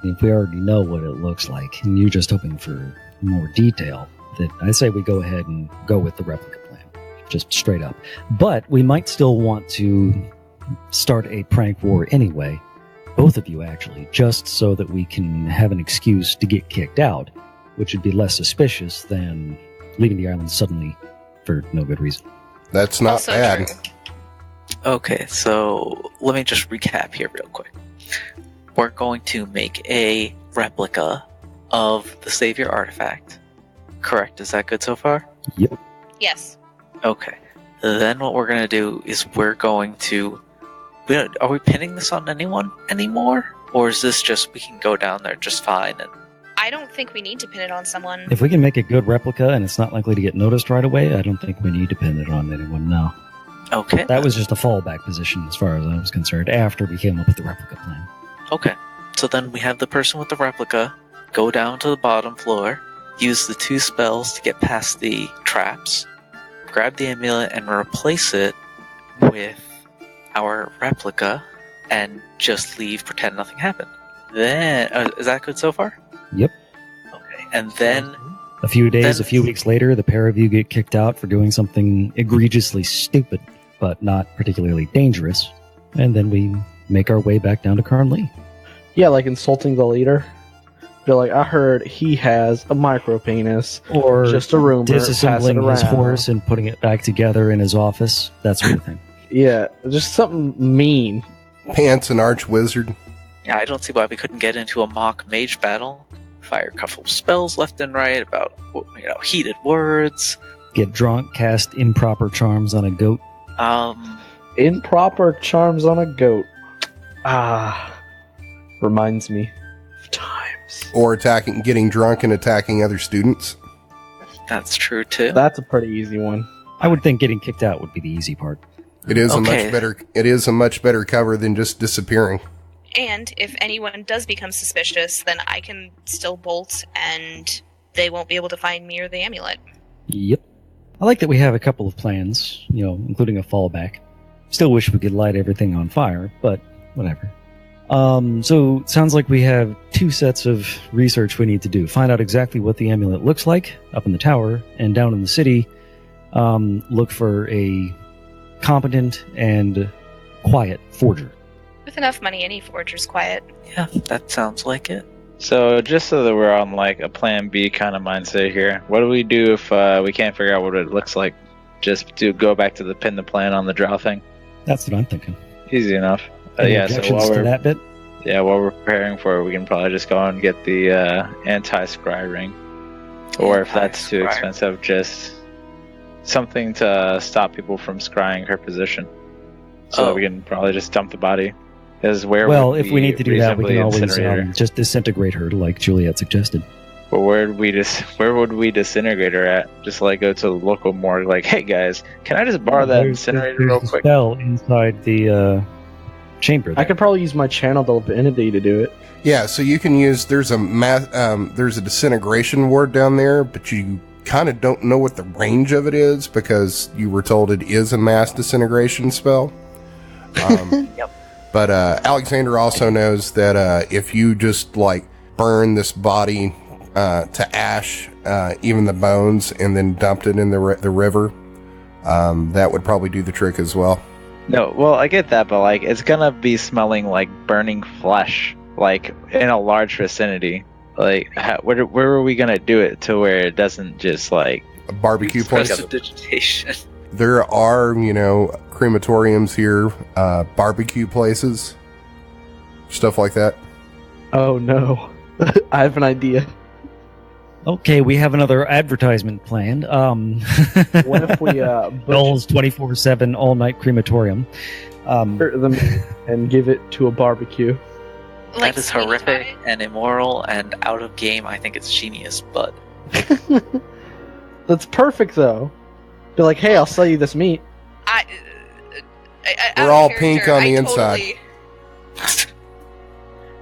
if we already know what it looks like and you're just hoping for more detail, then I say we go ahead and go with the replica plan, just straight up. But we might still want to start a prank war anyway, both of you actually, just so that we can have an excuse to get kicked out, which would be less suspicious than leaving the island suddenly for no good reason. That's not Also bad. true. Okay, so let me just recap here real quick. We're going to make a replica of the Savior artifact. Correct, is that good so far? Yes. Okay. Then what we're going to do is we're going to... Are we pinning this on anyone anymore? Or is this just we can go down there just fine? And I don't think we need to pin it on someone. If we can make a good replica and it's not likely to get noticed right away, I don't think we need to pin it on anyone, no. okay. That was just a fallback position as far as I was concerned after we came up with the replica plan. Okay. So then we have the person with the replica go down to the bottom floor, use the 2 spells to get past the traps, grab the amulet and replace it with our replica, and just leave, pretend nothing happened. Then, is that good so far? Yep. Okay. And then, A few days, Then- a few weeks later, the pair of you get kicked out for doing something egregiously stupid, but not particularly dangerous. And then we make our way back down to Carnley. Yeah, like insulting the leader. Be like, I heard he has a micro penis. Or Just a rumor. Pass it disassembling his around. horse and putting it back together in his office. That sort of thing. Yeah, just something mean. Pants and arch wizard. yeah, I don't see why we couldn't get into a mock mage battle. Fire a couple spells left and right about, heated words. Get drunk, cast improper charms on a goat. Improper charms on a goat. Reminds me of times. Or getting drunk and attacking other students. That's true too. That's a pretty easy one. I would think getting kicked out would be the easy part. It is Okay. It is a much better cover than just disappearing. And if anyone does become suspicious, then I can still bolt and they won't be able to find me or the amulet. Yep. I like that we have a couple of plans, including a fallback. Still wish we could light everything on fire, but whatever. So it sounds like we have 2 sets of research we need to do. Find out exactly what the amulet looks like up in the tower, and down in the city, look for a competent and quiet forger. With enough money, any forger's quiet. Yeah, that sounds like it. So just so that we're on like a plan B kind of mindset here, what do we do if we can't figure out what it looks like? Just to go back to the pin the plan on the drow thing? That's what I'm thinking. Easy enough. Any Yeah, so objections while to we're that bit? while we're preparing for it, we can probably just go and get the anti-scry ring. Or if that's too Anti-scry. expensive, just something to stop people from scrying her position. So that we can probably just dump the body. Is where Well, would if we need to do that, we reasonably can always incinerate her? just disintegrate her, like Juliet suggested. But where would we disintegrate her at? Just like go to the local morgue, like, hey guys, can I just borrow that incinerator real There's a quick? spell inside the chamber. I there. could probably use my channel divinity to do it. Yeah, so you can use, there's a disintegration ward down there, but you kind of don't know what the range of it is because you were told it is a mass disintegration spell. Yep. But Alexander also knows that if you just like burn this body to ash, even the bones, and then dumped it in the river, that would probably do the trick as well. No, well, I get that, but like, it's gonna be smelling like burning flesh, like in a large vicinity. Like, where are we gonna do it to where it doesn't just like A barbecue place. Prestidigitation. There are, crematoriums here, barbecue places, stuff like that. Oh no. I have an idea. Okay, we have another advertisement planned. What if we Bill's 24/7 all-night crematorium. butcher them and give it to a barbecue? Like That is Sweeney horrific Todd? and immoral and out of game. I think it's genius, but That's perfect though. Be like, hey, I'll sell you this meat. I We're out of all character, pink on the I inside.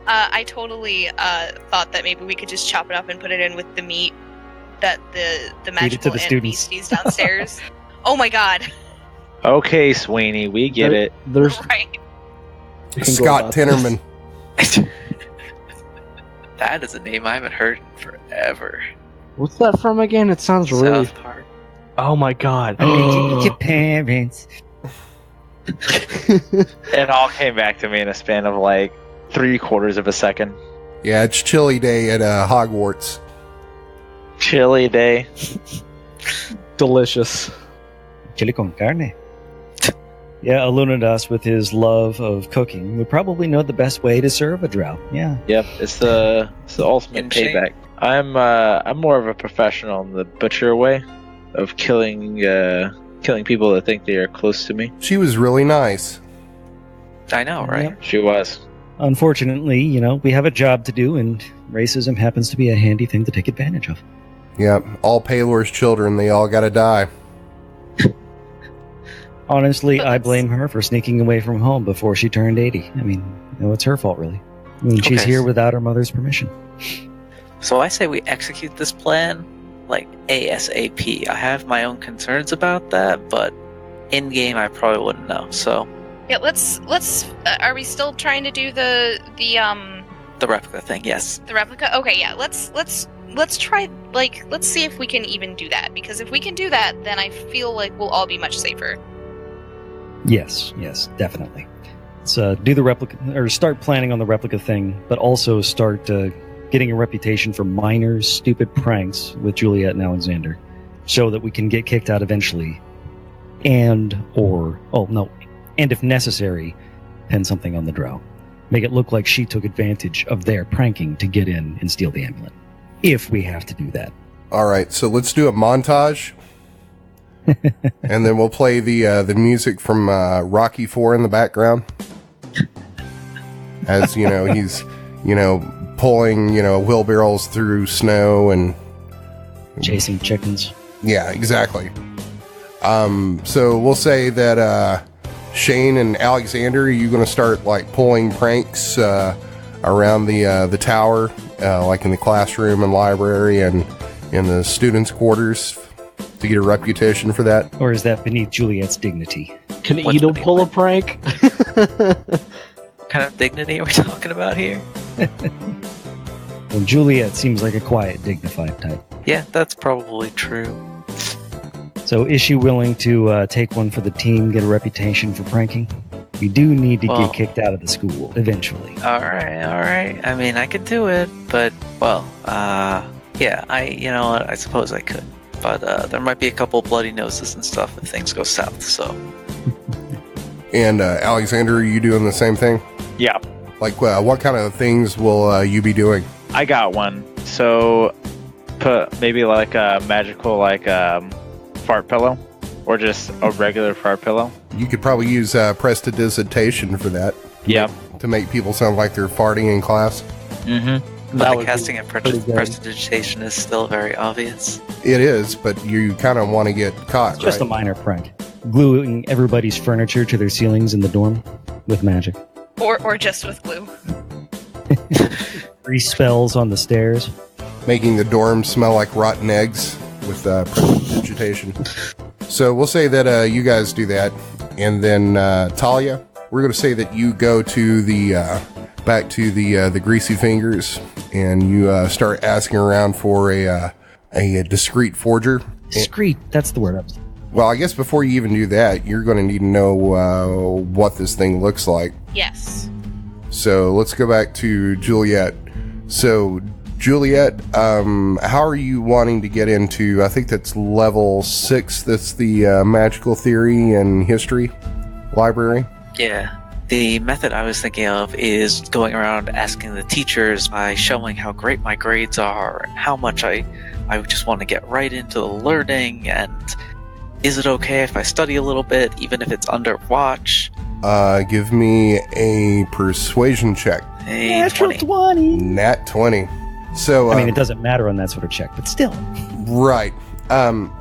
I totally thought that maybe we could just chop it up and put it in with the meat that the magical the ant students. beasties downstairs. Oh my god! okay, Sweeney, we get it. There's Right. you can go Scott about this. Tinnerman. that is a name I haven't heard in forever. What's that from again? It sounds really. South Park. Oh my god. Your parents. It all came back to me in a span of like 3/4 of a second. Yeah, it's chili day at Hogwarts. Chilly day. Delicious. Chili con carne. Yeah, Alunodas, with his love of cooking, would probably know the best way to serve a drow. Yeah. Yep, it's the ultimate In shape. payback. I'm more of a professional in the butcher way of killing people that think they are close to me. She was really nice. I know, right? Yep. She was. Unfortunately, we have a job to do, and racism happens to be a handy thing to take advantage of. Yeah, all Palor's children, they all gotta die. Honestly, I blame her for sneaking away from home before she turned 80. I mean, it's her fault, really. I mean, she's Okay. here without her mother's permission. So I say we execute this plan like ASAP. I have my own concerns about that, but in game I probably wouldn't know. So Yeah, let's. Are we still trying to do the replica thing, yes. replica? Okay, yeah. Let's try. Let's see if we can even do that. Because if we can do that, then I feel like we'll all be much safer. Yes, definitely. So do the replica, or start planning on the replica thing, but also start getting a reputation for minor, stupid pranks with Juliet and Alexander, so that we can get kicked out eventually, and if necessary, pin something on the drow. Make it look like she took advantage of their pranking to get in and steal the amulet. If we have to do that. All right, so let's do a montage, and then we'll play the music from Rocky IV in the background, as he's pulling wheelbarrows through snow and Chasing chickens. yeah, exactly. So we'll say that Shane and Alexander, are you going to start like pulling pranks around the tower, like in the classroom and library and in the students' quarters, to get a reputation for that? Or is that beneath Juliet's dignity? Can What's Edel with pull a the- prank? What kind of dignity are we talking about here? Well, Juliet seems like a quiet, dignified type. Yeah, that's probably true. So is she willing to take one for the team, get a reputation for pranking? We do need to Well- get kicked out of the school, eventually. All right. I mean, I could do it, but yeah. I suppose I could, but there might be a couple bloody noses and stuff if things go south. So And Alexander, are you doing the same thing? Yeah, Like, what kind of things will you be doing? I got one. So put maybe like a magical fart pillow, or just a regular fart pillow. You could probably use prestidigitation for that. Yeah. To make people sound like they're farting in class. Mm-hmm. but the would be casting and pretty good. prestidigitation is still very obvious. It is, but you kind of want to get caught, It's just right? a minor prank. Gluing everybody's furniture to their ceilings in the dorm with magic. Or just with glue. 3 spells on the stairs. Making the dorm smell like rotten eggs with prestidigitation. So we'll say that you guys do that, and then Talia, we're going to say that you go to the back to the greasy fingers, and you start asking around for a discreet forger. Discreet, that's the word I was. Well, I guess before you even do that, you're going to need to know what this thing looks like. Yes. So let's go back to Juliet. So Juliet, how are you wanting to get into, I think that's level 6, that's the magical theory and history library? Yeah. The method I was thinking of is going around asking the teachers by showing how great my grades are and how much I just want to get right into the learning, and is it okay if I study a little bit even if it's under watch? Give me a persuasion check. A 20. 20! Nat 20. So, I mean, it doesn't matter on that sort of check, but still. right.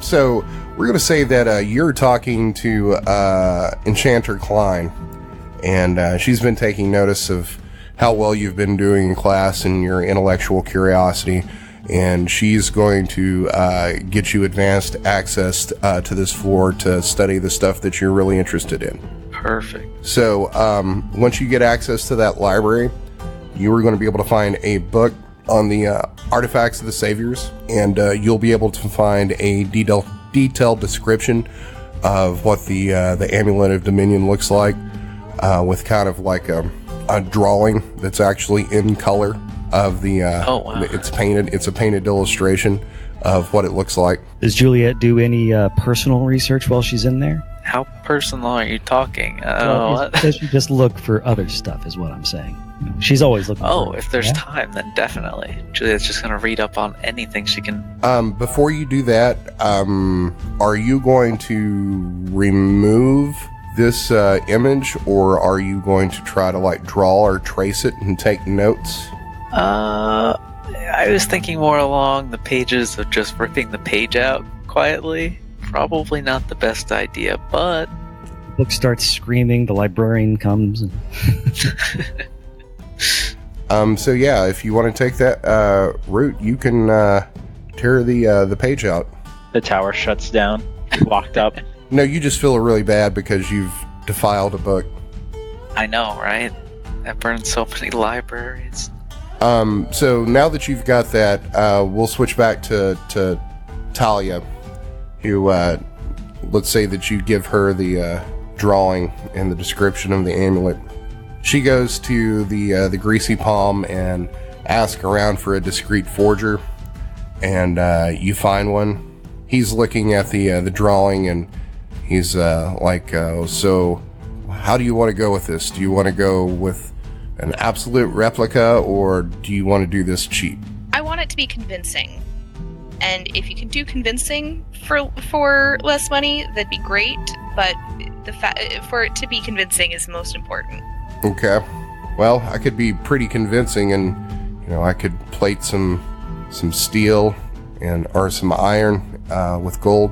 So we're going to say that you're talking to Enchanter Klein, and she's been taking notice of how well you've been doing in class and your intellectual curiosity, and she's going to get you advanced access to this floor to study the stuff that you're really interested in. Perfect. So once you get access to that library, you are going to be able to find a book on the artifacts of the saviors, and you'll be able to find a detailed description of what the Amulet of Dominion looks like, with kind of like a drawing that's actually in color of the. Oh, wow. It's painted. It's a painted illustration of what it looks like. Does Juliet do any personal research while she's in there? How personal are you talking? Does she just look for other stuff, is what I'm saying. She's always looking Oh, for if there's yeah? time, then definitely. Juliet's just going to read up on anything she can. Before you do that, are you going to remove this image, or are you going to try to like draw or trace it and take notes? I was thinking more along the pages of just ripping the page out quietly. Probably not the best idea, but The book starts screaming, the librarian comes. And So yeah, if you want to take that route, you can tear the page out. The tower shuts down. Locked up. No, you just feel really bad because you've defiled a book. I know, right? I burned so many libraries. So now that you've got that, we'll switch back to Talia, who let's say that you give her the drawing and the description of the amulet. She goes to the greasy palm and asks around for a discreet forger, and you find one. He's looking at the drawing, and he's so how do you want to go with this? Do you want to go with an absolute replica, or do you want to do this cheap? I want it to be convincing. And if you can do convincing for less money, that'd be great. But for it to be convincing is most important. Okay. Well, I could be pretty convincing, and I could plate some steel or some iron with gold,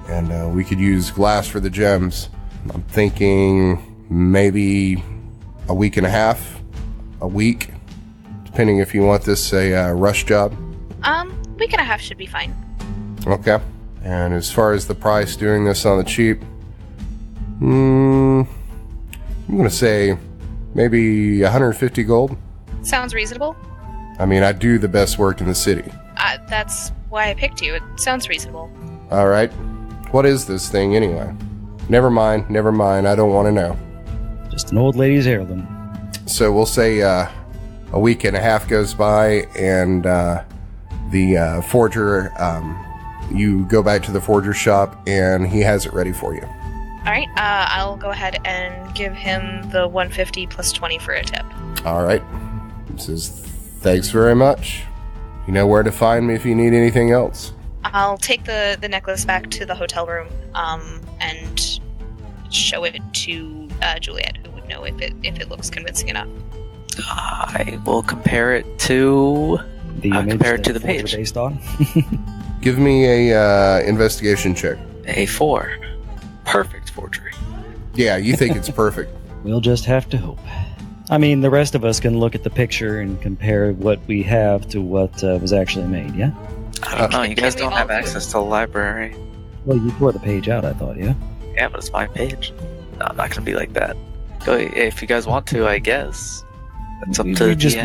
and we could use glass for the gems. I'm thinking maybe a week and a half, a week, depending if you want this a rush job. Week and a half should be fine. Okay. And as far as the price, doing this on the cheap, I'm going to say maybe 150 gold. Sounds reasonable. I mean, I do the best work in the city. That's why I picked you. It sounds reasonable. All right. What is this thing anyway? Never mind. I don't want to know. Just an old lady's heirloom. So we'll say a week and a half goes by, and the forger, you go back to the forger shop, and he has it ready for you. All right. I'll go ahead and give him the 150 plus 20 for a tip. All right. He says, thanks very much. You know where to find me if you need anything else. I'll take the necklace back to the hotel room and show it to Juliet, who would know if it looks convincing enough. I will compare it to compare it to the page. Based on. Give me a investigation check. A 4. Perfect forgery. Yeah, you think it's perfect. We'll just have to hope. I mean, the rest of us can look at the picture and compare what we have to what was actually made, yeah? I don't know, you guys don't have access to the library. Well, you tore the page out, I thought, yeah? Yeah, but it's my page. No, I'm not going to be like that. Go if you guys want to, I guess. That's up to we just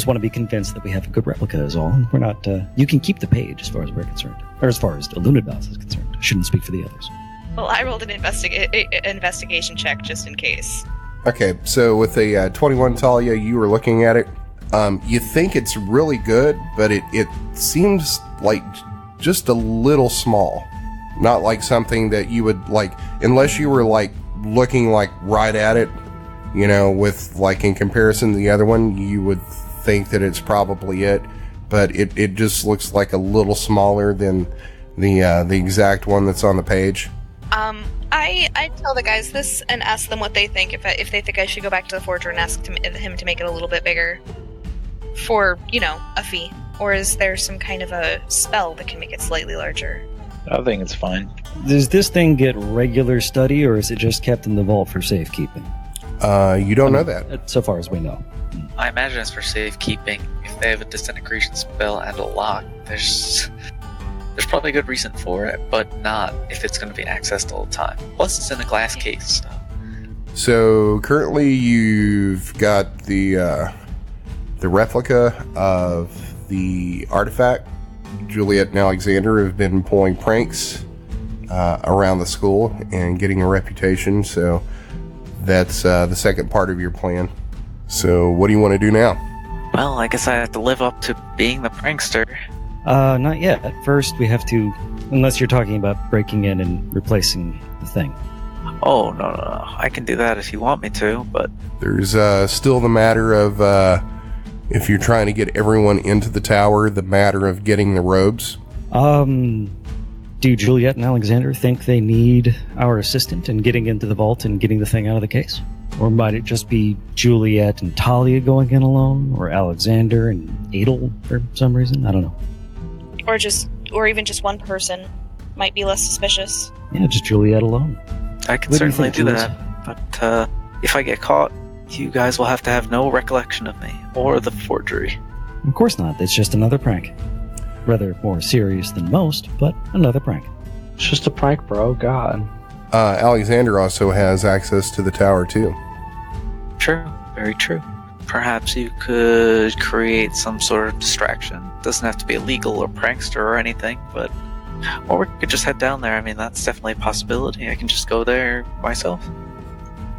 want to be convinced that we have a good replica is all. We're not, you can keep the page as far as we're concerned. Or as far as Alunodas is concerned. I shouldn't speak for the others. Well, I rolled an investigation check just in case. Okay, so with a 21 Talia, you were looking at it. You think it's really good, but it seems like just a little small. Not like something that you would like, unless you were like looking like right at it, you know, with like in comparison to the other one, you would think that it's probably it. But it just looks like a little smaller than the exact one that's on the page. I tell the guys this and ask them what they think. If they think I should go back to the forger and ask him to make it a little bit bigger for, you know, a fee. Or is there some kind of a spell that can make it slightly larger? I think it's fine. Does this thing get regular study, or is it just kept in the vault for safekeeping? You don't know that. So far as we know. I imagine it's for safekeeping. If they have a disintegration spell and a lock, there's probably a good reason for it, but not if it's going to be accessed all the time. Plus, it's in a glass case. So currently, you've got the replica of the artifact. Juliet and Alexander have been pulling pranks around the school and getting a reputation. So that's the second part of your plan. So what do you want to do now? Well, I guess I have to live up to being the prankster. Not yet. At first, we have to, unless you're talking about breaking in and replacing the thing. Oh, no. I can do that if you want me to, but... There's still the matter of, if you're trying to get everyone into the tower, the matter of getting the robes. Do Juliet and Alexander think they need our assistant in getting into the vault and getting the thing out of the case? Or might it just be Juliet and Talia going in alone? Or Alexander and Edel for some reason? I don't know. Or even just one person might be less suspicious. Yeah, just Juliet alone. I can certainly do that, but if I get caught, you guys will have to have no recollection of me, or the forgery. Of course not, it's just another prank. Rather more serious than most, but another prank. It's just a prank, bro, God. Alexander also has access to the tower, too. True, very true. Perhaps you could create some sort of distraction. Doesn't have to be illegal or prankster or anything, but... Or we could just head down there. I mean, that's definitely a possibility. I can just go there myself.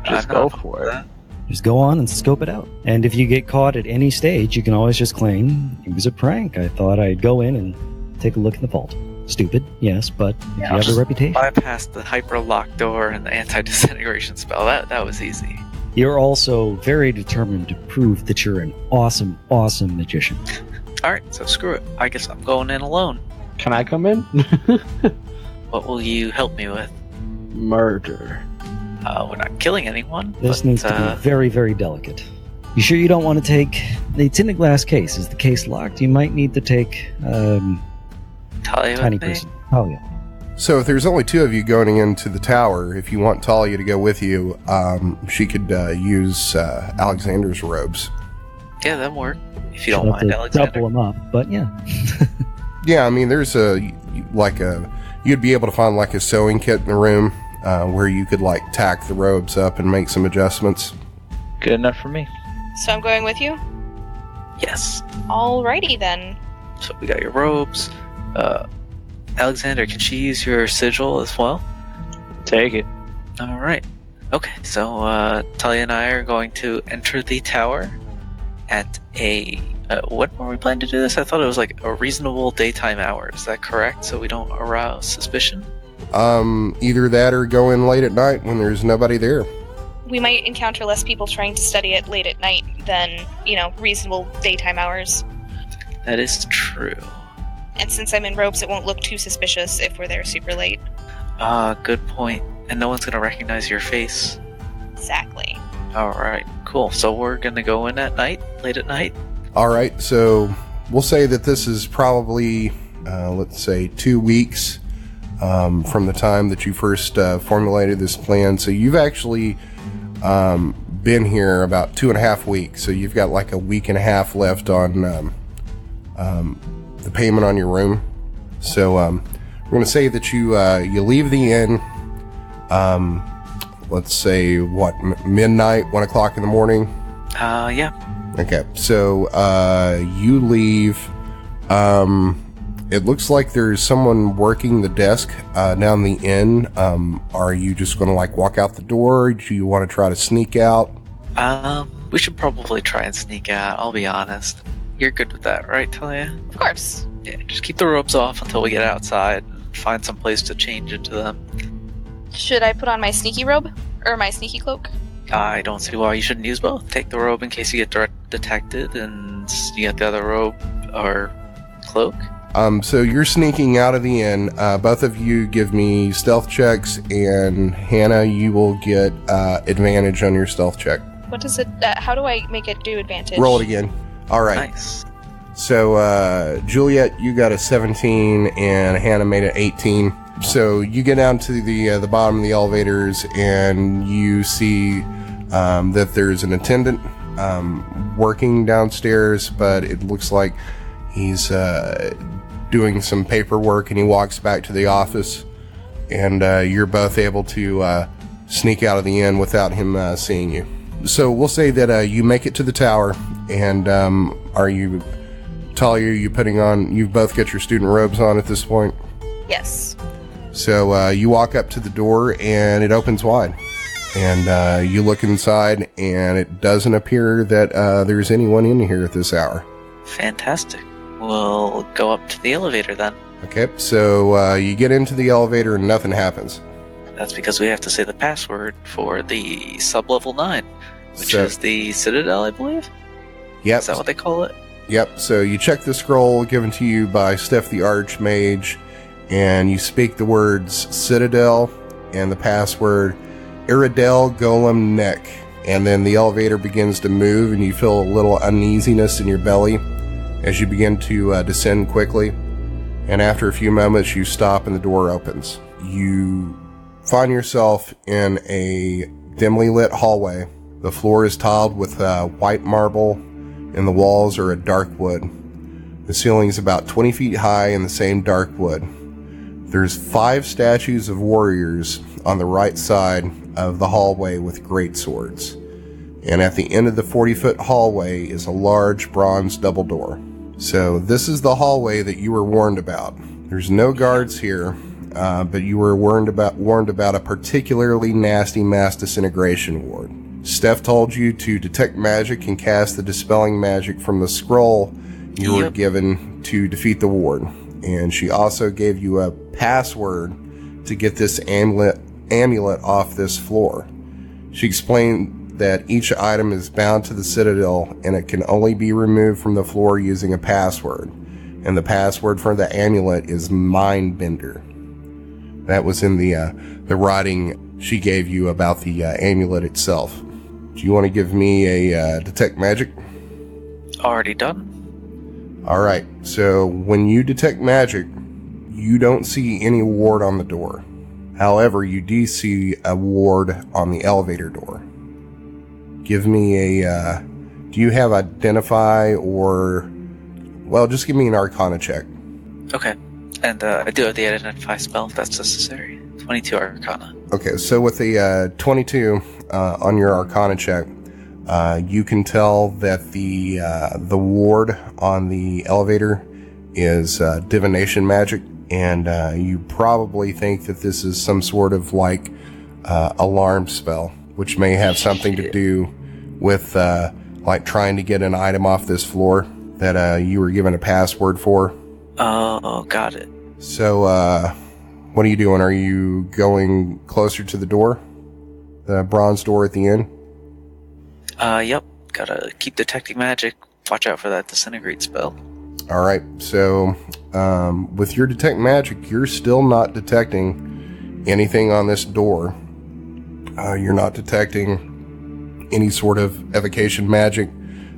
Just go for it. Just go on and scope it out. And if you get caught at any stage, you can always just claim, it was a prank. I thought I'd go in and take a look in the vault. Stupid, yes, but if you have a reputation. Bypass the hyper-lock door and the anti-disintegration spell. That was easy. You're also very determined to prove that you're an awesome, awesome magician. Alright, so screw it. I guess I'm going in alone. Can I come in? What will you help me with? Murder. We're not killing anyone. This needs to be very, very delicate. You sure you don't want to take... It's in a glass case. Is the case locked? You might need to take... Talia tiny with me? person. Talia. So if there's only two of you going into the tower, if you want Talia to go with you, she could use Alexander's robes. Yeah, that work. If you don't mind, Alexander. Double them up, but yeah. Yeah, I mean, there's you'd be able to find like a sewing kit in the room. where you could like tack the robes up and make some adjustments. Good enough for me. So I'm going with you? Yes. Alrighty then. So we got your robes. Alexander, can she use your sigil as well? Take it. All right. Okay, so Talia and I are going to enter the tower at a... what were we planning to do this? I thought it was like a reasonable daytime hour. Is that correct? So we don't arouse suspicion? Either that or go in late at night when there's nobody there. We might encounter less people trying to study it late at night than, reasonable daytime hours. That is true. And since I'm in robes, it won't look too suspicious if we're there super late. Good point. And no one's going to recognize your face. Exactly. Alright, cool. So we're going to go in at night, late at night? Alright, so we'll say that this is probably, let's say, 2 weeks from the time that you first formulated this plan. So you've actually been here about 2.5 weeks. So you've got like a week and a half left on the payment on your room. So we're going to say that you leave the inn, let's say, midnight, 1 o'clock in the morning? Yeah. Okay, so you leave. It looks like there's someone working the desk down the inn. Are you just going to like walk out the door? Do you want to try to sneak out? We should probably try and sneak out, I'll be honest. You're good with that, right, Talia? Of course. Yeah, just keep the robes off until we get outside and find some place to change into them. Should I put on my sneaky robe? Or my sneaky cloak? I don't see why you shouldn't use both. Take the robe in case you get detected, and you get the other robe or cloak. So you're sneaking out of the inn. Both of you give me stealth checks, and Hannah, you will get advantage on your stealth check. What does it... how do I make it do advantage? Roll it again. All right. Nice. So, Juliet, you got a 17, and Hannah made an 18. So you get down to the bottom of the elevators, and you see that there's an attendant working downstairs, but it looks like he's doing some paperwork, and he walks back to the office, and you're both able to sneak out of the inn without him seeing you. So we'll say that you make it to the tower, and are you, Talia, you putting on, you both get your student robes on at this point? Yes. So you walk up to the door, and it opens wide, and you look inside, and it doesn't appear that there's anyone in here at this hour. Fantastic. We'll go up to the elevator then. Okay, so you get into the elevator and nothing happens. That's because we have to say the password for the sub-level 9, which So- is the Citadel, I believe? Yep. Is that what they call it? Yep, so you check the scroll given to you by Steph the Archmage, and you speak the words Citadel and the password Edel Golem Neck. And then the elevator begins to move, and you feel a little uneasiness in your belly as you begin to descend quickly. And after a few moments, you stop and the door opens. You find yourself in a dimly lit hallway. The floor is tiled with white marble, and the walls are a dark wood. The ceiling is about 20 feet high in the same dark wood. There's 5 statues of warriors on the right side of the hallway with great swords. And at the end of the 40-foot hallway is a large bronze double door. So this is the hallway that you were warned about. There's no guards here, but you were warned about a particularly nasty mass disintegration ward. Steph told you to detect magic and cast the dispelling magic from the scroll you were given to defeat the ward. And she also gave you a password to get this amulet off this floor. She explained that each item is bound to the Citadel, and it can only be removed from the floor using a password. And the password for the amulet is Mindbender. That was in the writing she gave you about the amulet itself. Do you want to give me a detect magic? Already done. Alright, so when you detect magic, you don't see any ward on the door. However, you do see a ward on the elevator door. Give me a, do you have Identify or, well, just give me an Arcana check. Okay. And I do have the Identify spell if that's necessary. 22 Arcana. Okay, so with the 22 on your Arcana check, you can tell that the ward on the elevator is divination magic, and you probably think that this is some sort of like alarm spell, which may have something to do with like trying to get an item off this floor that you were given a password for. Oh, got it. So, what are you doing? Are you going closer to the door? The bronze door at the end? Yep. Gotta keep detecting magic. Watch out for that disintegrate spell. Alright, so, with your detect magic, you're still not detecting anything on this door. You're not detecting any sort of evocation magic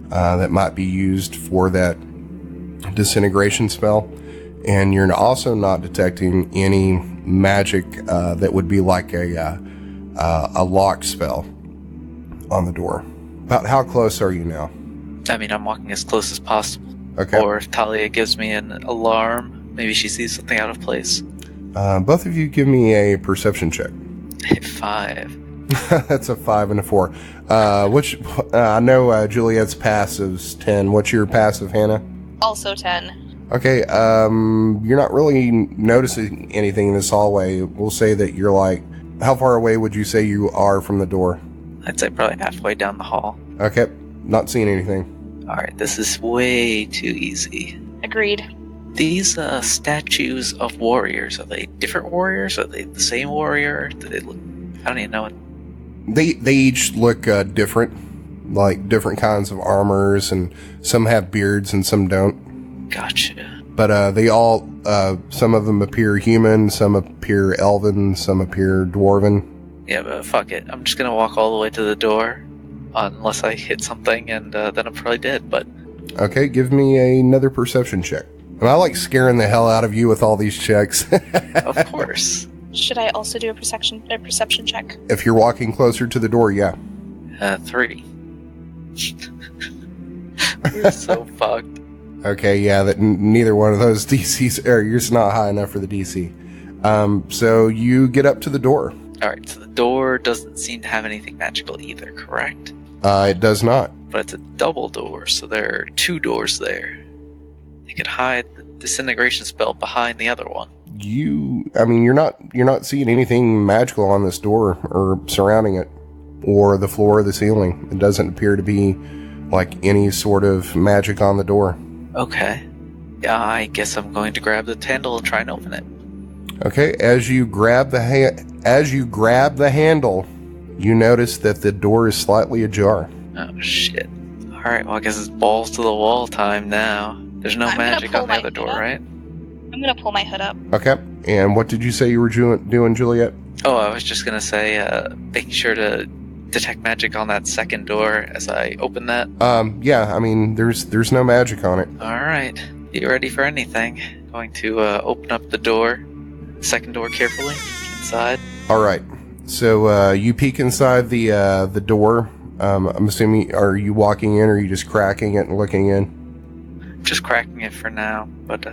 that might be used for that disintegration spell, and you're also not detecting any magic that would be like a lock spell on the door. About how close are you now? I mean, I'm walking as close as possible. Okay. Or if Talia gives me an alarm, maybe she sees something out of place. Both of you give me a perception check. 5. That's a 5 and a 4. Which I know Juliet's passive's 10. What's your passive, Hannah? Also 10. Okay, you're not really noticing anything in this hallway. We'll say that you're like, how far away would you say you are from the door? I'd say probably halfway down the hall. Okay, not seeing anything. Alright, this is way too easy. Agreed. These statues of warriors, are they different warriors? Are they the same warrior? Do they look... I don't even know what... They each look different, like different kinds of armors, and some have beards and some don't. Gotcha. But they all, some of them appear human, some appear elven, some appear dwarven. Yeah, but fuck it. I'm just gonna walk all the way to the door, unless I hit something, and then I'm probably dead, but... Okay, give me another perception check. And I like scaring the hell out of you with all these checks. Of course. Should I also do a perception check? If you're walking closer to the door, yeah. 3. We're so fucked. Okay, yeah, that neither one of those DCs, or you're just not high enough for the DC. So you get up to the door. Alright, so the door doesn't seem to have anything magical either, correct? It does not. But it's a double door, so there are 2 doors there. You could hide the disintegration spell behind the other one. You're not seeing anything magical on this door or surrounding it, or the floor or the ceiling. It doesn't appear to be like any sort of magic on the door. Okay. Yeah, I guess I'm going to grab the handle and try and open it. Okay, as you grab the handle, you notice that the door is slightly ajar. Oh shit. Alright, well I guess it's balls to the wall time now. There's no magic on the other door, right? I'm gonna pull my hood up. Okay, and what did you say you were doing, Juliet? Oh, I was just gonna say, making sure to detect magic on that second door as I open that. Yeah, I mean, there's no magic on it. Alright, you ready for anything? Going to open up the door, second door carefully, inside. Alright, so you peek inside the door. I'm assuming, are you walking in or are you just cracking it and looking in? Just cracking it for now, but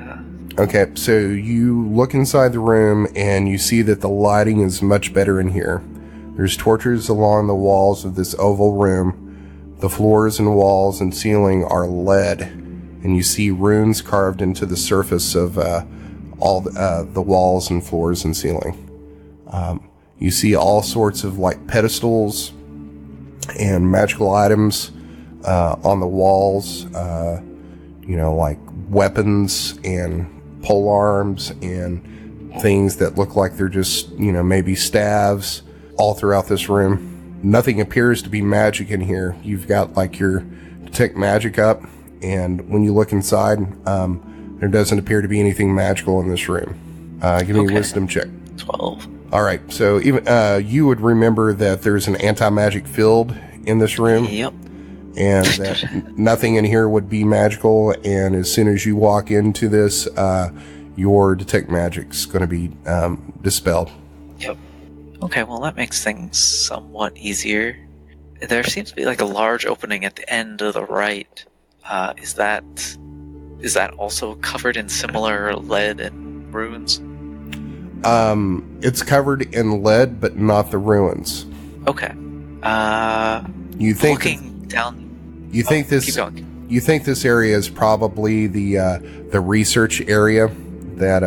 Okay, so you look inside the room and you see that the lighting is much better in here. There's torches along the walls of this oval room. The floors and walls and ceiling are lead, and you see runes carved into the surface of all the walls and floors and ceiling. You see all sorts of like pedestals and magical items on the walls, like weapons and pole arms and things that look like they're just, maybe staves all throughout this room. Nothing appears to be magic in here. You've got like your detect magic up, and when you look inside, there doesn't appear to be anything magical in this room. Give me a wisdom check. 12. All right, so even you would remember that there's an anti-magic field in this room. Yep. And that nothing in here would be magical, and as soon as you walk into this, your detect magic's going to be dispelled. Yep. Okay, well that makes things somewhat easier. There seems to be like a large opening at the end of the right. Is that also covered in similar lead and runes? It's covered in lead, but not the ruins. Okay. You think Looking down. you think Keep this going. you think this area is probably the research area that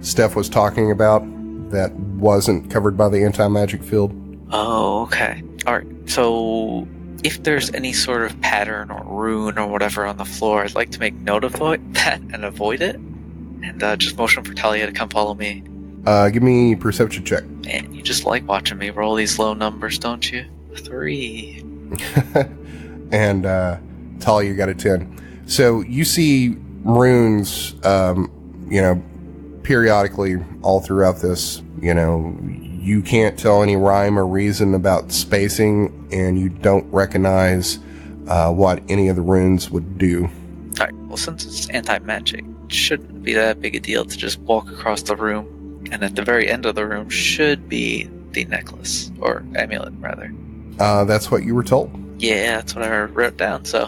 Steph was talking about that wasn't covered by the anti-magic field? Oh, okay. Alright, so if there's any sort of pattern or rune or whatever on the floor, I'd like to make note of that and avoid it. And just motion for Talia to come follow me. Give me a perception check. Man, you just like watching me roll these low numbers, don't you? 3. And Talia got a 10. So you see runes, periodically all throughout this. You can't tell any rhyme or reason about spacing, and you don't recognize what any of the runes would do. Alright, well, since it's anti-magic, it shouldn't be that big a deal to just walk across the room. And at the very end of the room should be the necklace, or amulet, rather. That's what you were told? Yeah, that's what I wrote down, so...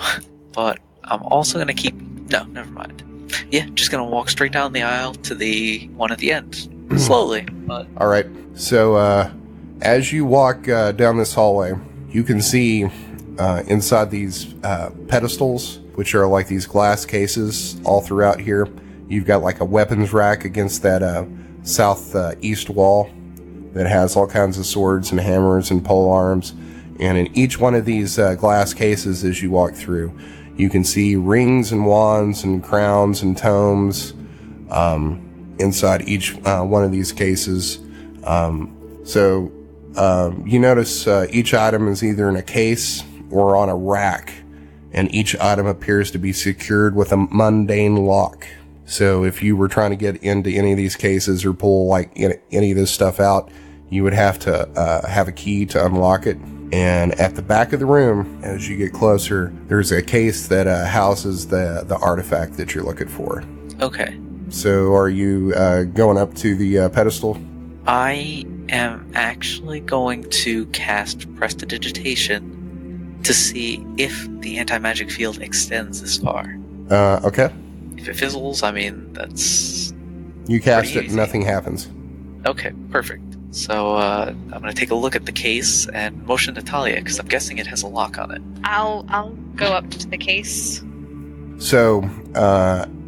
But I'm also going to keep... No, never mind. Yeah, just going to walk straight down the aisle to the one at the end. Slowly, but... Alright, so as you walk down this hallway, you can see inside these pedestals, which are like these glass cases all throughout here. You've got like a weapons rack against that southeast wall that has all kinds of swords and hammers and pole arms. And in each one of these glass cases, as you walk through, you can see rings and wands and crowns and tomes inside each one of these cases. So you notice each item is either in a case or on a rack, and each item appears to be secured with a mundane lock. So if you were trying to get into any of these cases or pull like any of this stuff out, you would have to have a key to unlock it. And at the back of the room, as you get closer, there's a case that houses the artifact that you're looking for. Okay. So are you going up to the pedestal? I am actually going to cast Prestidigitation to see if the anti-magic field extends this far. Okay. If it fizzles, I mean, that's... You cast pretty it, nothing happens. Okay, perfect. So I'm going to take a look at the case and motion to Talia, because I'm guessing it has a lock on it. I'll go up to the case. So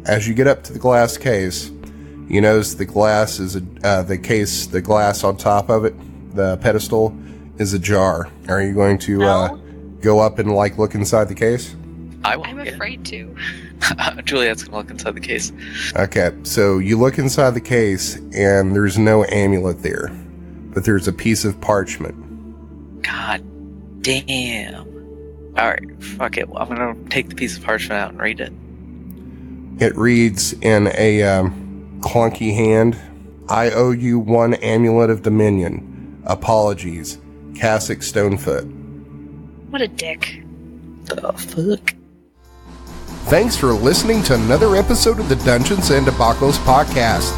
as you get up to the glass case, you notice the glass is the glass on top of it, the pedestal, is ajar. Are you going to No. go up and like look inside the case? I will. I'm afraid to. Juliet's going to look inside the case. Okay, so you look inside the case and there's no amulet there, but there's a piece of parchment. God damn. Alright, fuck it. I'm going to take the piece of parchment out and read it. It reads in a clunky hand, "I owe you one Amulet of Dominion. Apologies, Cassock Stonefoot." What a dick. The fuck? Thanks for listening to another episode of the Dungeons and Debacles podcast.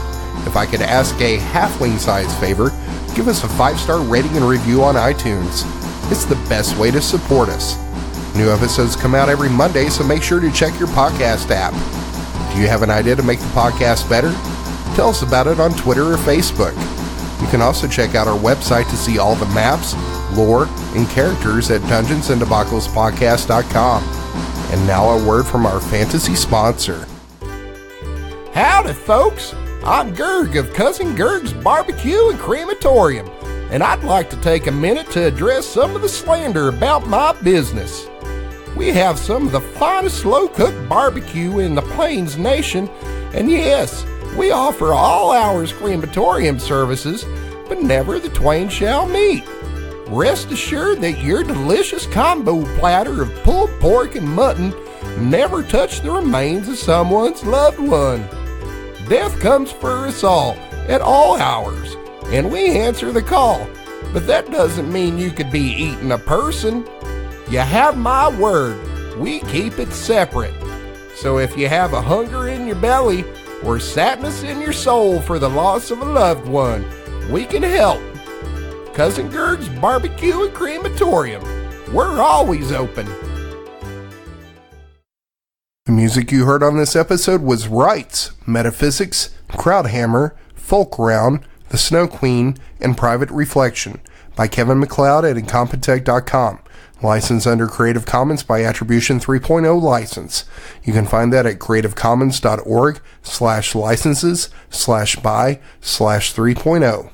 If I could ask a halfling-sized favor, give us a 5-star rating and review on iTunes. It's the best way to support us. New episodes come out every Monday, so make sure to check your podcast app. Do you have an idea to make the podcast better? Tell us about it on Twitter or Facebook. You can also check out our website to see all the maps, lore, and characters at dungeonsanddebacklespodcast.com. And now a word from our fantasy sponsor. Howdy, folks. I'm Gerg of Cousin Gerg's Barbecue and Crematorium, and I'd like to take a minute to address some of the slander about my business. We have some of the finest slow-cooked barbecue in the Plains Nation, and yes, we offer all hours crematorium services, but never the twain shall meet. Rest assured that your delicious combo platter of pulled pork and mutton never touched the remains of someone's loved one. Death comes for us all, at all hours, and we answer the call. But that doesn't mean you could be eating a person. You have my word, we keep it separate. So if you have a hunger in your belly or sadness in your soul for the loss of a loved one, we can help. Cousin Gerg's Barbecue and Crematorium. We're always open. The music you heard on this episode was Rites, Metaphysics, Crowdhammer, Folk Round, The Snow Queen, and Private Reflection by Kevin MacLeod at Incompetech.com. Licensed under Creative Commons by Attribution 3.0 license. You can find that at creativecommons.org/licenses/by/3.0.